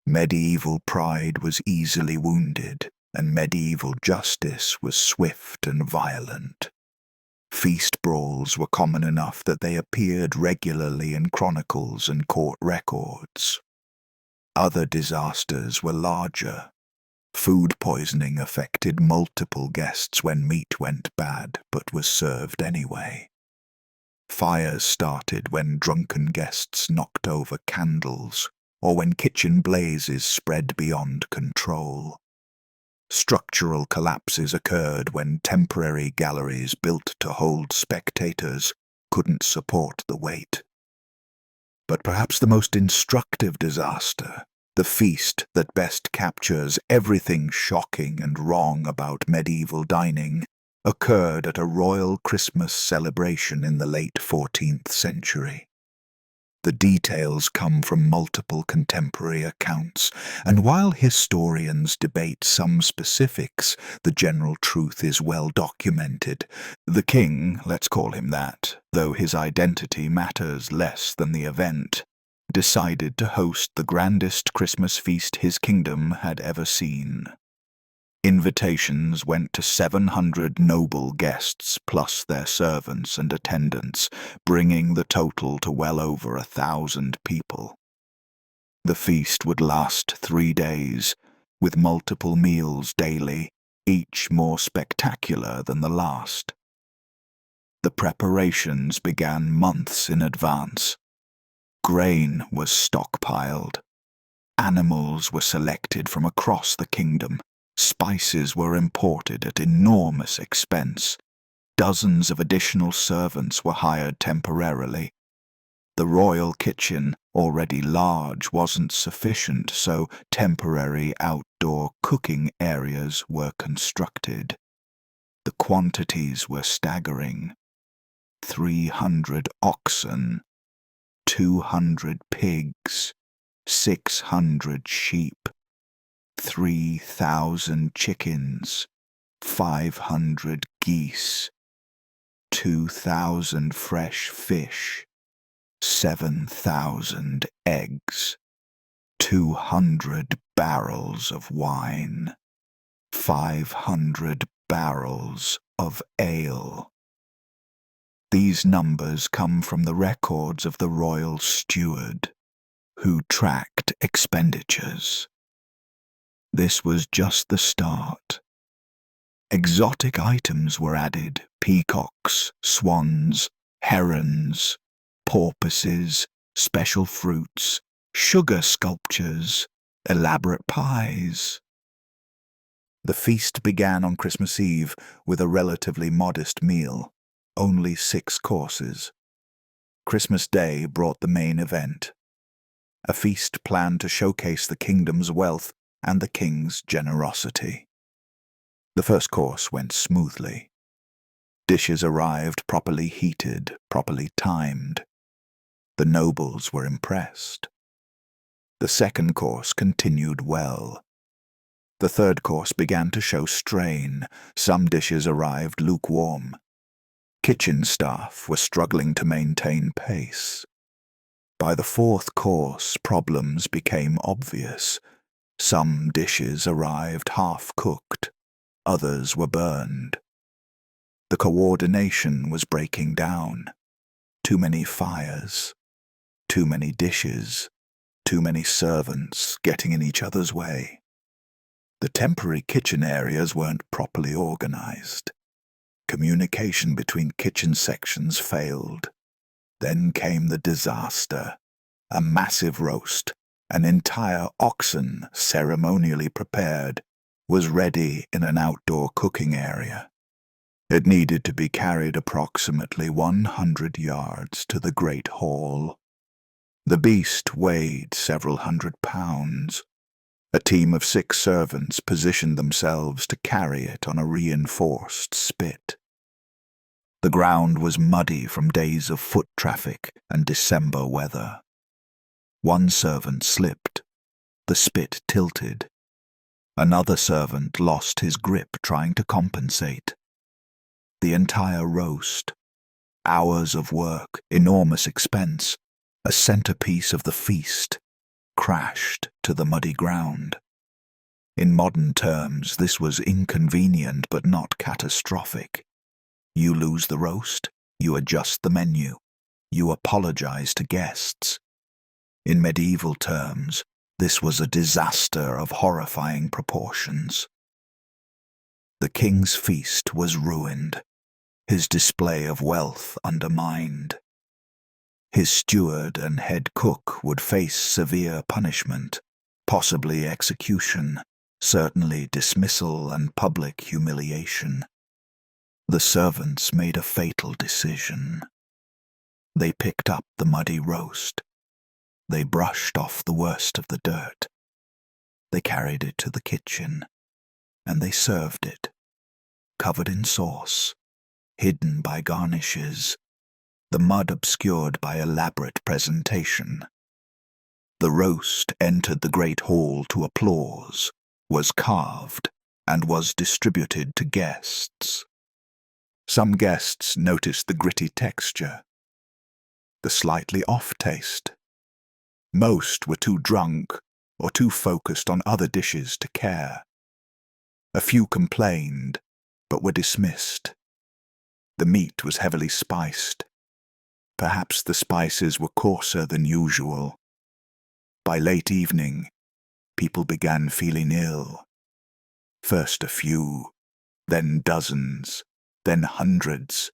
Medieval pride was easily wounded, and medieval justice was swift and violent. Feast brawls were common enough that they appeared regularly in chronicles and court records. Other disasters were larger. Food poisoning affected multiple guests when meat went bad but was served anyway. Fires started when drunken guests knocked over candles, or when kitchen blazes spread beyond control. Structural collapses occurred when temporary galleries built to hold spectators couldn't support the weight. But perhaps the most instructive disaster, the feast that best captures everything shocking and wrong about medieval dining, occurred at a royal Christmas celebration in the late 14th century. The details come from multiple contemporary accounts, and while historians debate some specifics, the general truth is well documented. The king, let's call him that, though his identity matters less than the event, decided to host the grandest Christmas feast his kingdom had ever seen. Invitations went to 700 noble guests plus their servants and attendants, bringing the total to well over 1,000 people. The feast would last 3 days, with multiple meals daily, each more spectacular than the last. The preparations began months in advance. Grain was stockpiled. Animals were selected from across the kingdom. Spices were imported at enormous expense. Dozens of additional servants were hired temporarily. The royal kitchen, already large, wasn't sufficient, so temporary outdoor cooking areas were constructed. The quantities were staggering. 300 oxen, 200 pigs, 600 sheep, 3,000 chickens, 500 geese, 2,000 fresh fish, 7,000 eggs, 200 barrels of wine, 500 barrels of ale. These numbers come from the records of the royal steward, who tracked expenditures. This was just the start. Exotic items were added: peacocks, swans, herons, porpoises, special fruits, sugar sculptures, elaborate pies. The feast began on Christmas Eve with a relatively modest meal, only 6 courses. Christmas Day brought the main event, a feast planned to showcase the kingdom's wealth and the king's generosity. The first course went smoothly. Dishes arrived properly heated, properly timed. The nobles were impressed. The second course continued well. The third course began to show strain. Some dishes arrived lukewarm. Kitchen staff were struggling to maintain pace. By the fourth course, problems became obvious. Some dishes arrived half-cooked, others were burned. The coordination was breaking down. Too many fires, too many dishes, too many servants getting in each other's way. The temporary kitchen areas weren't properly organized. Communication between kitchen sections failed. Then came the disaster. A massive roast, an entire oxen ceremonially prepared, was ready in an outdoor cooking area. It needed to be carried approximately 100 yards to the great hall. The beast weighed several hundred pounds. A team of 6 servants positioned themselves to carry it on a reinforced spit. The ground was muddy from days of foot traffic and December weather. One servant slipped. The spit tilted. Another servant lost his grip trying to compensate. The entire roast, hours of work, enormous expense, a centerpiece of the feast, crashed to the muddy ground. In modern terms, this was inconvenient but not catastrophic. You lose the roast, you adjust the menu, you apologize to guests. In medieval terms, this was a disaster of horrifying proportions. The king's feast was ruined. his display of wealth undermined. His steward and head cook would face severe punishment, possibly execution, certainly dismissal and public humiliation. The servants made a fatal decision. They picked up the muddy roast. They brushed off the worst of the dirt. They carried it to the kitchen, and they served it, covered in sauce, hidden by garnishes, the mud obscured by elaborate presentation. The roast entered the great hall to applause, was carved, and was distributed to guests. Some guests noticed the gritty texture, the slightly off taste. Most were too drunk or too focused on other dishes to care. A few complained, but were dismissed. The meat was heavily spiced. Perhaps the spices were coarser than usual. By late evening, people began feeling ill. First a few, then dozens, then hundreds.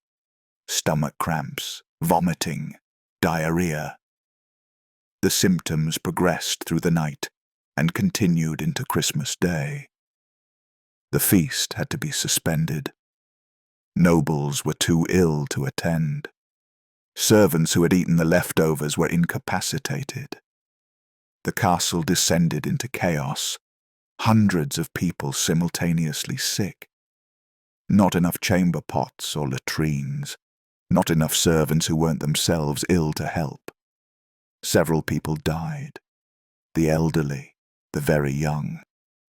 Stomach cramps, vomiting, diarrhea. The symptoms progressed through the night and continued into Christmas Day. The feast had to be suspended. Nobles were too ill to attend. Servants who had eaten the leftovers were incapacitated. The castle descended into chaos. Hundreds of people simultaneously sick. Not enough chamber pots or latrines. Not enough servants who weren't themselves ill to help. Several people died. The elderly, the very young,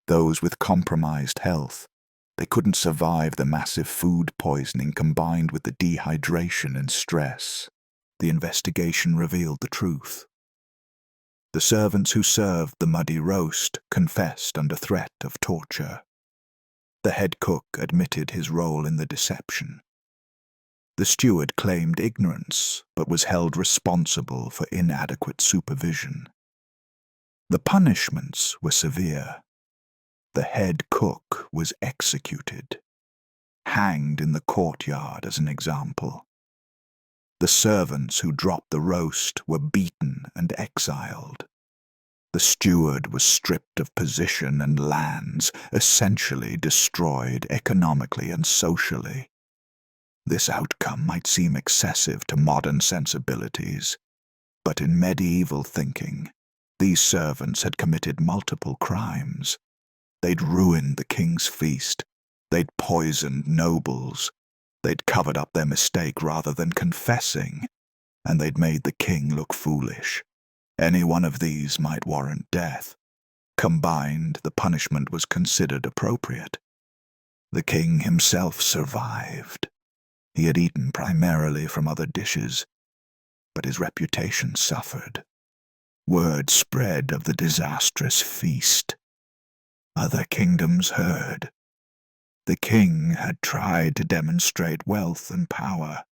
those with compromised health. They couldn't survive the massive food poisoning combined with the dehydration and stress. The investigation revealed the truth. The servants who served the muddy roast confessed under threat of torture. The head cook admitted his role in the deception. The steward claimed ignorance, but was held responsible for inadequate supervision. The punishments were severe. The head cook was executed, hanged in the courtyard as an example. The servants who dropped the roast were beaten and exiled. The steward was stripped of position and lands, essentially destroyed economically and socially. This outcome might seem excessive to modern sensibilities, but in medieval thinking, these servants had committed multiple crimes. They'd ruined the king's feast. They'd poisoned nobles. They'd covered up their mistake rather than confessing, and they'd made the king look foolish. Any one of these might warrant death. Combined, the punishment was considered appropriate. The king himself survived. He had eaten primarily from other dishes, but his reputation suffered. Word spread of the disastrous feast. Other kingdoms heard. The king had tried to demonstrate wealth and power,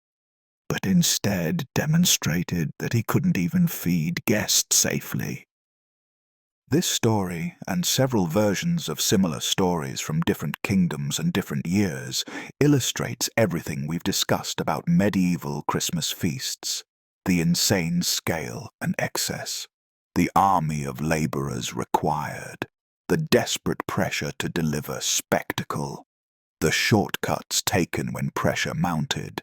but instead demonstrated that he couldn't even feed guests safely. This story, and several versions of similar stories from different kingdoms and different years, illustrates everything we've discussed about medieval Christmas feasts: the insane scale and excess, the army of laborers required, the desperate pressure to deliver spectacle, the shortcuts taken when pressure mounted,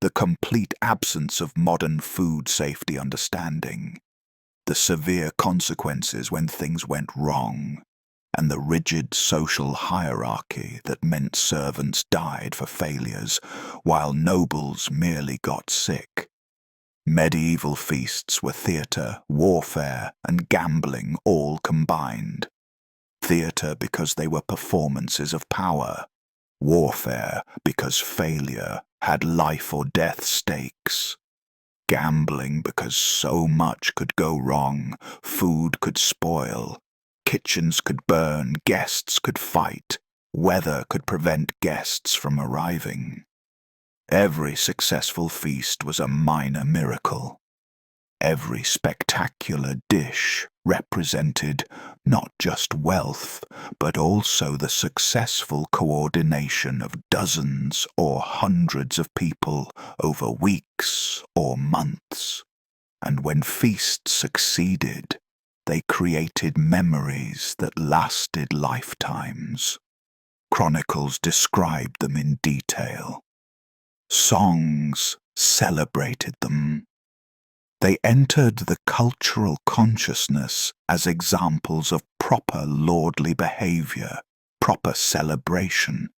the complete absence of modern food safety understanding, the severe consequences when things went wrong, and the rigid social hierarchy that meant servants died for failures, while nobles merely got sick. Medieval feasts were theatre, warfare, and gambling all combined. Theatre because they were performances of power. Warfare because failure had life or death stakes. Gambling because so much could go wrong, food could spoil, kitchens could burn, guests could fight, weather could prevent guests from arriving. Every successful feast was a minor miracle. Every spectacular dish represented not just wealth, but also the successful coordination of dozens or hundreds of people over weeks or months. And when feasts succeeded, they created memories that lasted lifetimes. Chronicles described them in detail. Songs celebrated them. They entered the cultural consciousness as examples of proper lordly behavior, proper celebration,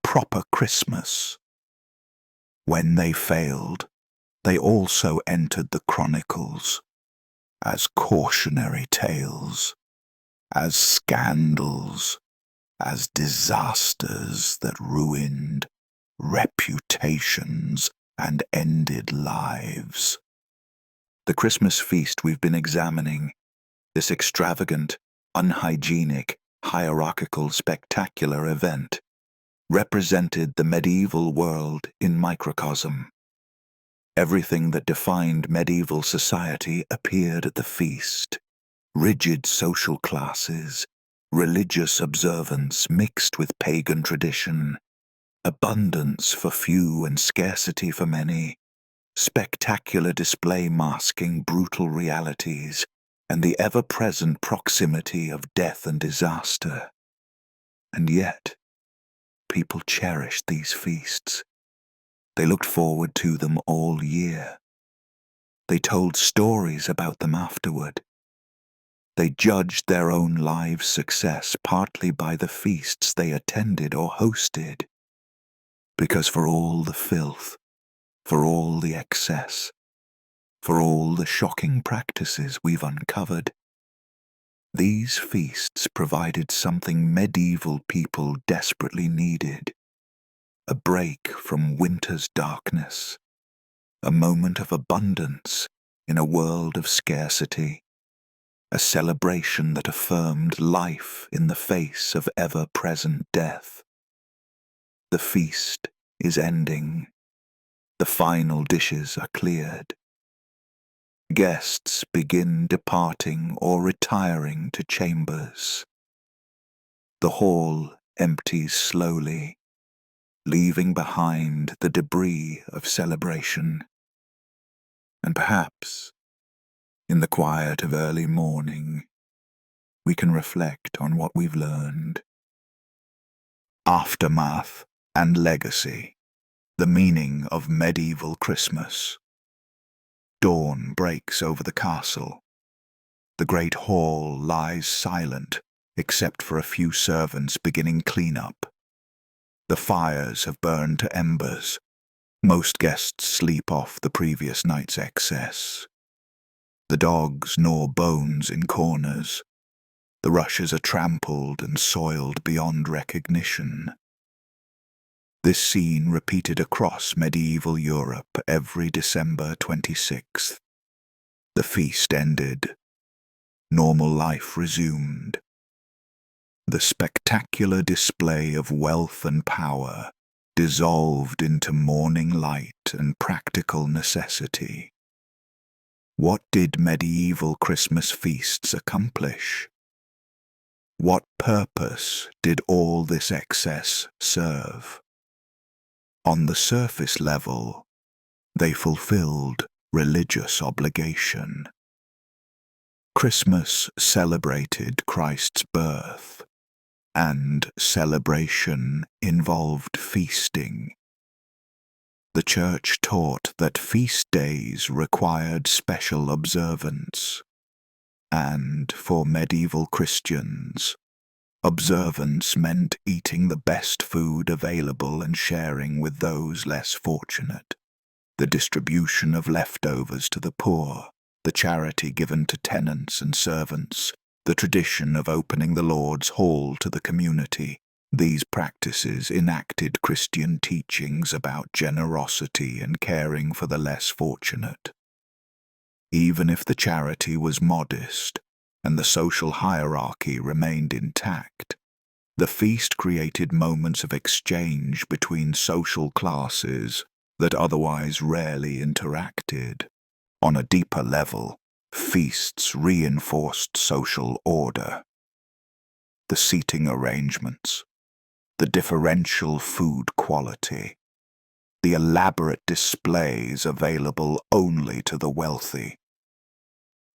proper Christmas. When they failed, they also entered the chronicles as cautionary tales, as scandals, as disasters that ruined reputations and ended lives. The Christmas feast we've been examining, this extravagant, unhygienic, hierarchical, spectacular event, represented the medieval world in microcosm. Everything that defined medieval society appeared at the feast. Rigid social classes, religious observance mixed with pagan tradition, abundance for few and scarcity for many, spectacular display masking brutal realities, and the ever-present proximity of death and disaster. And yet, people cherished these feasts. They looked forward to them all year. They told stories about them afterward. They judged their own lives' success partly by the feasts they attended or hosted. Because for all the filth, for all the excess, for all the shocking practices we've uncovered, these feasts provided something medieval people desperately needed. A break from winter's darkness, a moment of abundance in a world of scarcity, a celebration that affirmed life in the face of ever-present death. The feast is ending. The final dishes are cleared. Guests begin departing or retiring to chambers. The hall empties slowly, leaving behind the debris of celebration. And perhaps, in the quiet of early morning, we can reflect on what we've learned. Aftermath and legacy, the meaning of medieval Christmas. Dawn breaks over the castle. The great hall lies silent, except for a few servants beginning clean-up. The fires have burned to embers. Most guests sleep off the previous night's excess. The dogs gnaw bones in corners. The rushes are trampled and soiled beyond recognition. This scene repeated across medieval Europe every December 26th. The feast ended. Normal life resumed. The spectacular display of wealth and power dissolved into morning light and practical necessity. What did medieval Christmas feasts accomplish? What purpose did all this excess serve? On the surface level, they fulfilled religious obligation. Christmas celebrated Christ's birth, and celebration involved feasting. The Church taught that feast days required special observance, and for medieval Christians, observance meant eating the best food available and sharing with those less fortunate. The distribution of leftovers to the poor, the charity given to tenants and servants, the tradition of opening the Lord's Hall to the community, these practices enacted Christian teachings about generosity and caring for the less fortunate. Even if the charity was modest and the social hierarchy remained intact, the feast created moments of exchange between social classes that otherwise rarely interacted. On a deeper level, Feasts reinforced social order. The seating arrangements, the differential food quality, the elaborate displays available only to the wealthy.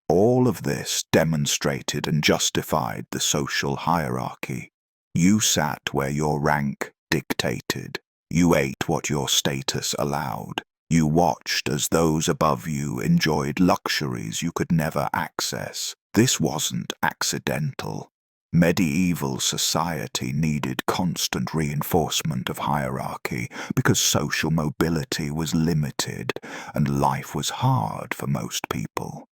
All of this demonstrated and justified the social hierarchy. You sat where your rank dictated. You ate what your status allowed. You watched as those above you enjoyed luxuries you could never access. This wasn't accidental. Medieval society needed constant reinforcement of hierarchy because social mobility was limited and life was hard for most people.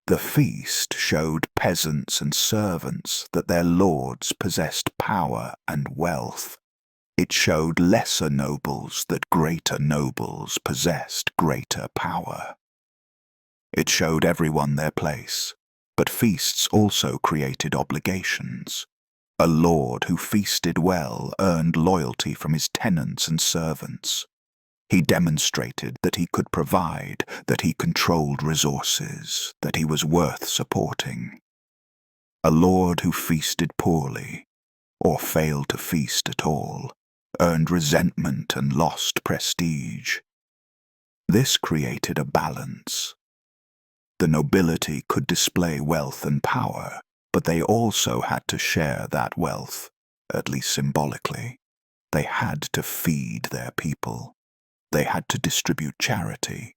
The feast showed peasants and servants that their lords possessed power and wealth. It showed lesser nobles that greater nobles possessed greater power. It showed everyone their place, but feasts also created obligations. A lord who feasted well earned loyalty from his tenants and servants. He demonstrated that he could provide, that he controlled resources, that he was worth supporting. A lord who feasted poorly, or failed to feast at all, earned resentment and lost prestige. This created a balance. The nobility could display wealth and power, but they also had to share that wealth, at least symbolically. They had to feed their people. They had to distribute charity.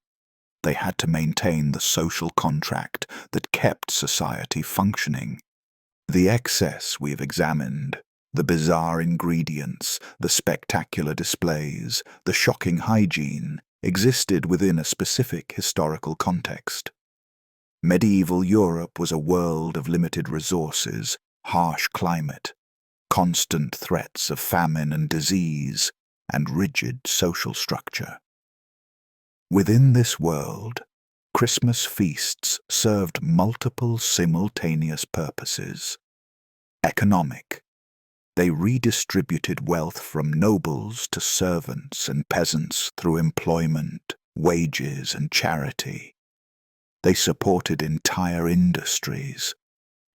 They had to maintain the social contract that kept society functioning. The excess we've examined, the bizarre ingredients, the spectacular displays, the shocking hygiene, existed within a specific historical context. Medieval Europe was a world of limited resources, harsh climate, constant threats of famine and disease, and rigid social structure. Within this world, Christmas feasts served multiple simultaneous purposes. Economic. They redistributed wealth from nobles to servants and peasants through employment, wages, and charity. They supported entire industries: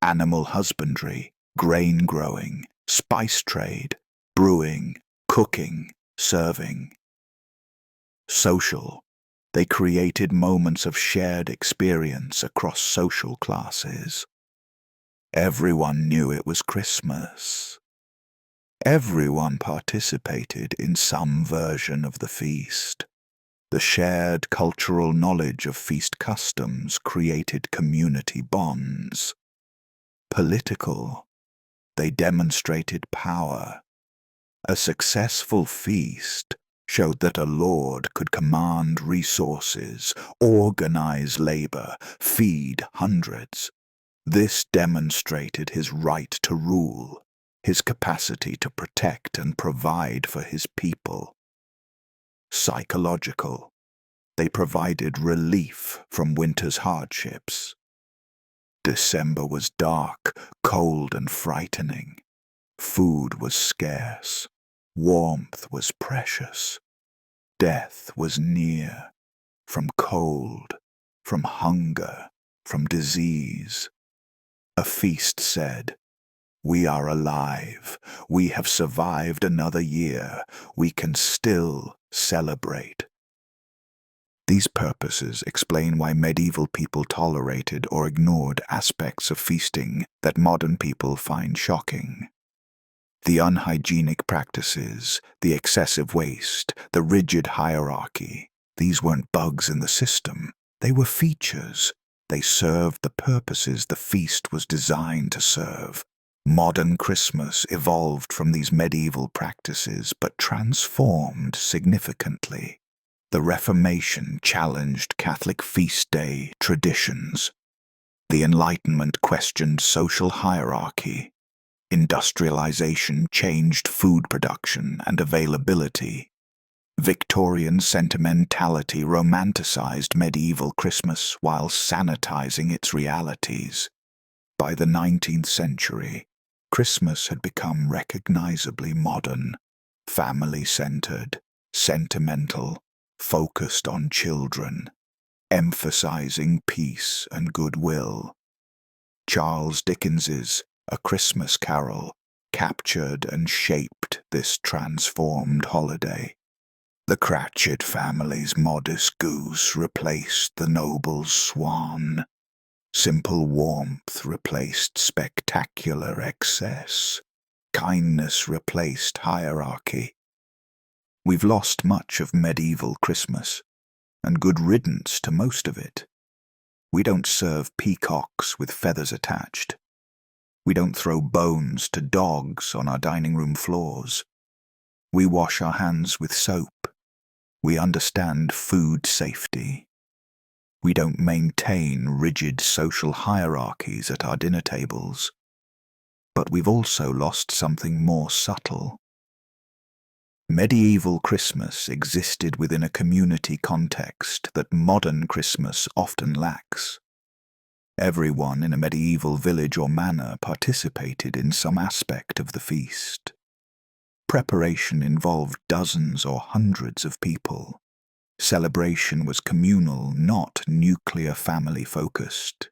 animal husbandry, grain growing, spice trade, brewing, cooking, serving. Social. They created moments of shared experience across social classes. Everyone knew it was Christmas. Everyone participated in some version of the feast. The shared cultural knowledge of feast customs created community bonds. Political. They demonstrated power. A successful feast showed that a lord could command resources, organize labor, feed hundreds. This demonstrated his right to rule, his capacity to protect and provide for his people. Psychological. They provided relief from winter's hardships. December was dark, cold, and frightening. Food was scarce. Warmth was precious. Death was near, from cold, from hunger, from disease. A feast said, "We are alive. We have survived another year. We can still celebrate." These purposes explain why medieval people tolerated or ignored aspects of feasting that modern people find shocking. The unhygienic practices, the excessive waste, the rigid hierarchy, these weren't bugs in the system. They were features. They served the purposes the feast was designed to serve. Modern Christmas evolved from these medieval practices but transformed significantly. The Reformation challenged Catholic feast day traditions. The Enlightenment questioned social hierarchy. Industrialization changed food production and availability. Victorian sentimentality romanticized medieval Christmas while sanitizing its realities. By the 19th century, Christmas had become recognizably modern, family-centered, sentimental, focused on children. emphasizing peace and goodwill. Charles Dickens's A Christmas Carol captured and shaped this transformed holiday. The Cratchit family's modest goose replaced the noble swan. Simple warmth replaced spectacular excess. Kindness replaced hierarchy. We've lost much of medieval Christmas, and good riddance to most of it. We don't serve peacocks with feathers attached. We don't throw bones to dogs on our dining room floors. We wash our hands with soap. We understand food safety. We don't maintain rigid social hierarchies at our dinner tables. But we've also lost something more subtle. Medieval Christmas existed within a community context that modern Christmas often lacks. Everyone in a medieval village or manor participated in some aspect of the feast. Preparation involved dozens or hundreds of people. Celebration was communal, not nuclear family-focused.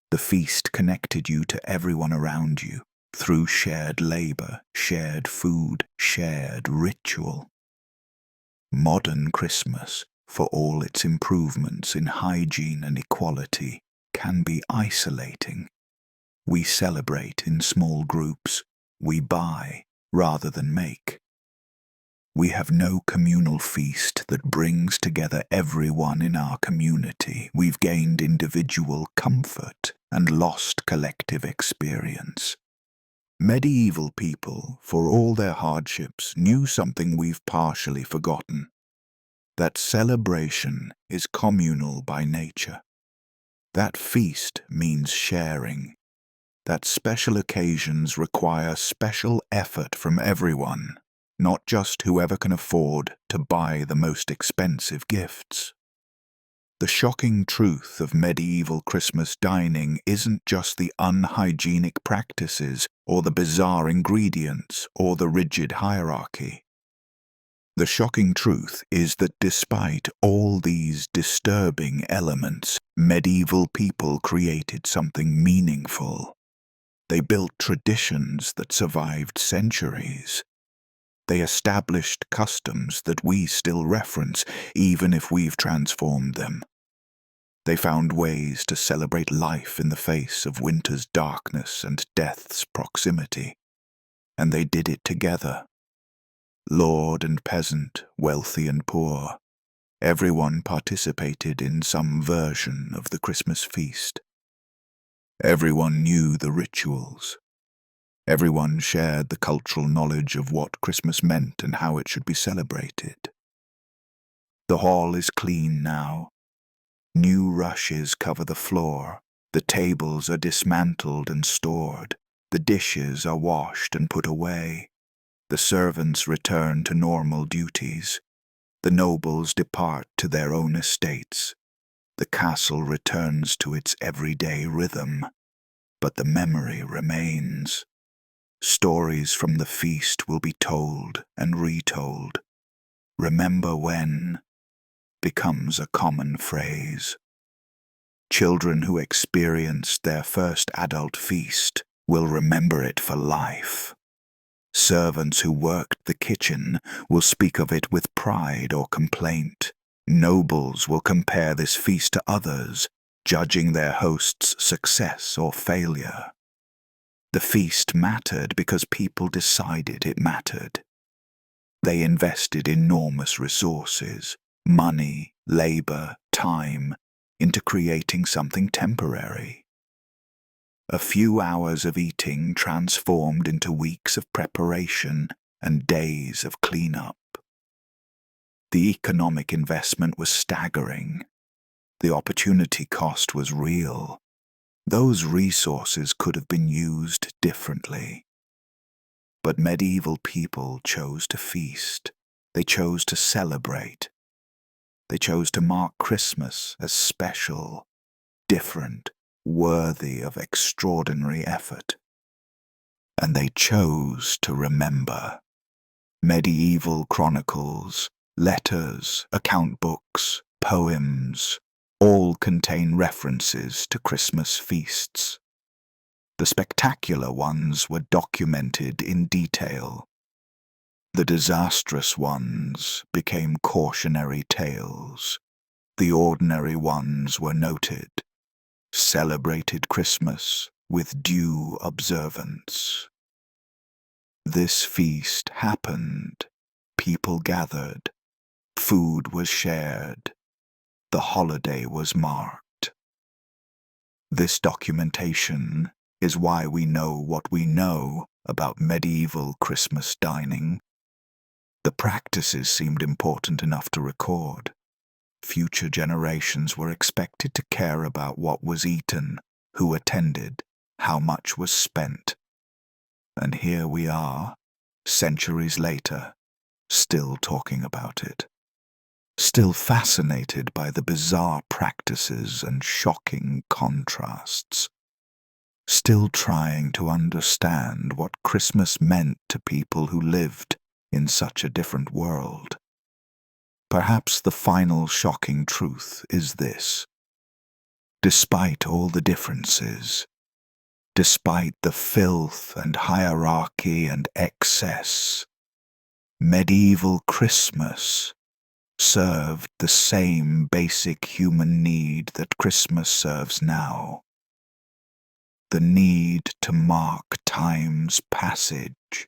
The feast connected you to everyone around you through shared labor, shared food, shared ritual. Modern Christmas, for all its improvements in hygiene and equality, can be isolating. We celebrate in small groups. We buy rather than make. We have no communal feast that brings together everyone in our community. We've gained individual comfort and lost collective experience. Medieval people, for all their hardships, knew something we've partially forgotten: that celebration is communal by nature. That feast means sharing. That special occasions require special effort from everyone, not just whoever can afford to buy the most expensive gifts. The shocking truth of medieval Christmas dining isn't just the unhygienic practices or the bizarre ingredients or the rigid hierarchy. The shocking truth is that despite all these disturbing elements, medieval people created something meaningful. They built traditions that survived centuries. They established customs that we still reference, even if we've transformed them. They found ways to celebrate life in the face of winter's darkness and death's proximity. And they did it together. Lord and peasant, wealthy and poor, everyone participated in some version of the Christmas feast. Everyone knew the rituals. Everyone shared the cultural knowledge of what Christmas meant and how it should be celebrated. The hall is clean now. New rushes cover the floor. The tables are dismantled and stored. The dishes are washed and put away. The servants return to normal duties. The nobles depart to their own estates. The castle returns to its everyday rhythm. But the memory remains. Stories from the feast will be told and retold. Remember when becomes a common phrase. Children who experienced their first adult feast will remember it for life. Servants who worked the kitchen will speak of it with pride or complaint. Nobles will compare this feast to others, judging their host's success or failure. The feast mattered because people decided it mattered. They invested enormous resources, money, labor, time, into creating something temporary. A few hours of eating transformed into weeks of preparation and days of cleanup. The economic investment was staggering. The opportunity cost was real. Those resources could have been used differently. But medieval people chose to feast. They chose to celebrate. They chose to mark Christmas as special, different, worthy of extraordinary effort. And they chose to remember. Medieval chronicles, letters, account books, poems, All contain references to Christmas feasts. The spectacular ones were documented in detail. The disastrous ones became cautionary tales. The ordinary ones were noted. Celebrated Christmas with due observance. This feast happened. People gathered. Food was shared. The holiday was marked. This documentation is why we know what we know about medieval Christmas dining. The practices seemed important enough to record. Future generations were expected to care about what was eaten, who attended, how much was spent. And here we are, centuries later, still talking about it. Still fascinated by the bizarre practices and shocking contrasts. Still trying to understand what Christmas meant to people who lived in such a different world. Perhaps the final shocking truth is this. Despite all the differences, despite the filth and hierarchy and excess, medieval Christmas served the same basic human need that Christmas serves now. The need to mark time's passage,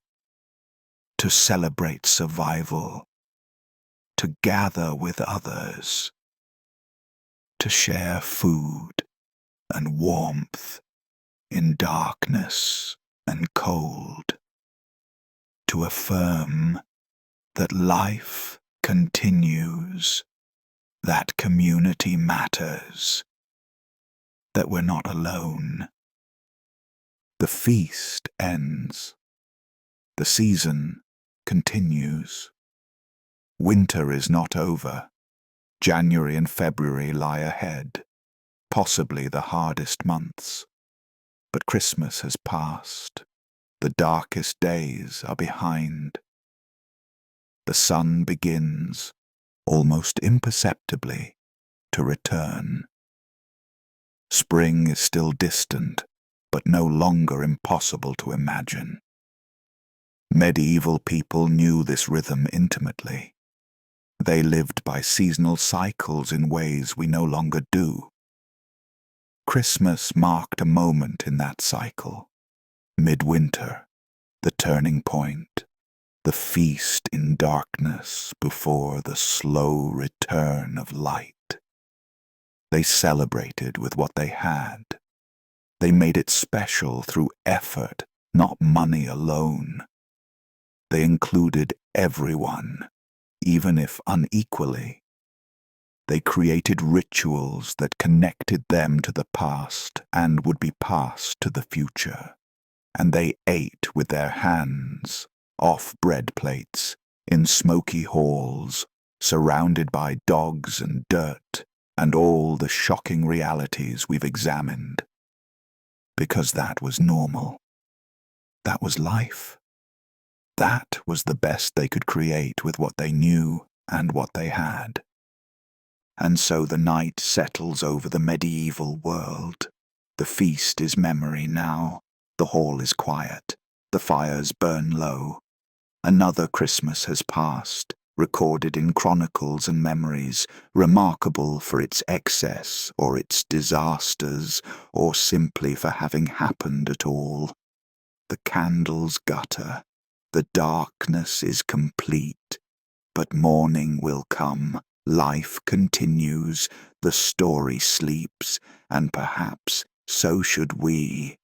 to celebrate survival, to gather with others, to share food and warmth in darkness and cold, to affirm that life continues, that community matters, that we're not alone. The feast ends. The season continues. Winter is not over. January and February lie ahead, possibly the hardest months. But Christmas has passed. The darkest days are behind. The sun begins, almost imperceptibly, to return. Spring is still distant, but no longer impossible to imagine. Medieval people knew this rhythm intimately. They lived by seasonal cycles in ways we no longer do. Christmas marked a moment in that cycle. Midwinter, the turning point, the feast in darkness before the slow return of light. They celebrated with what they had. They made it special through effort, not money alone. They included everyone, even if unequally. They created rituals that connected them to the past and would be passed to the future. And they ate with their hands, off bread plates, in smoky halls, surrounded by dogs and dirt, and all the shocking realities we've examined. Because that was normal. That was life. That was the best they could create with what they knew and what they had. And so the night settles over the medieval world. The feast is memory now. The hall is quiet. The fires burn low. Another Christmas has passed, recorded in chronicles and memories, remarkable for its excess or its disasters, or simply for having happened at all. The candles gutter. The darkness is complete. But morning will come. Life continues. The story sleeps. And perhaps so should we.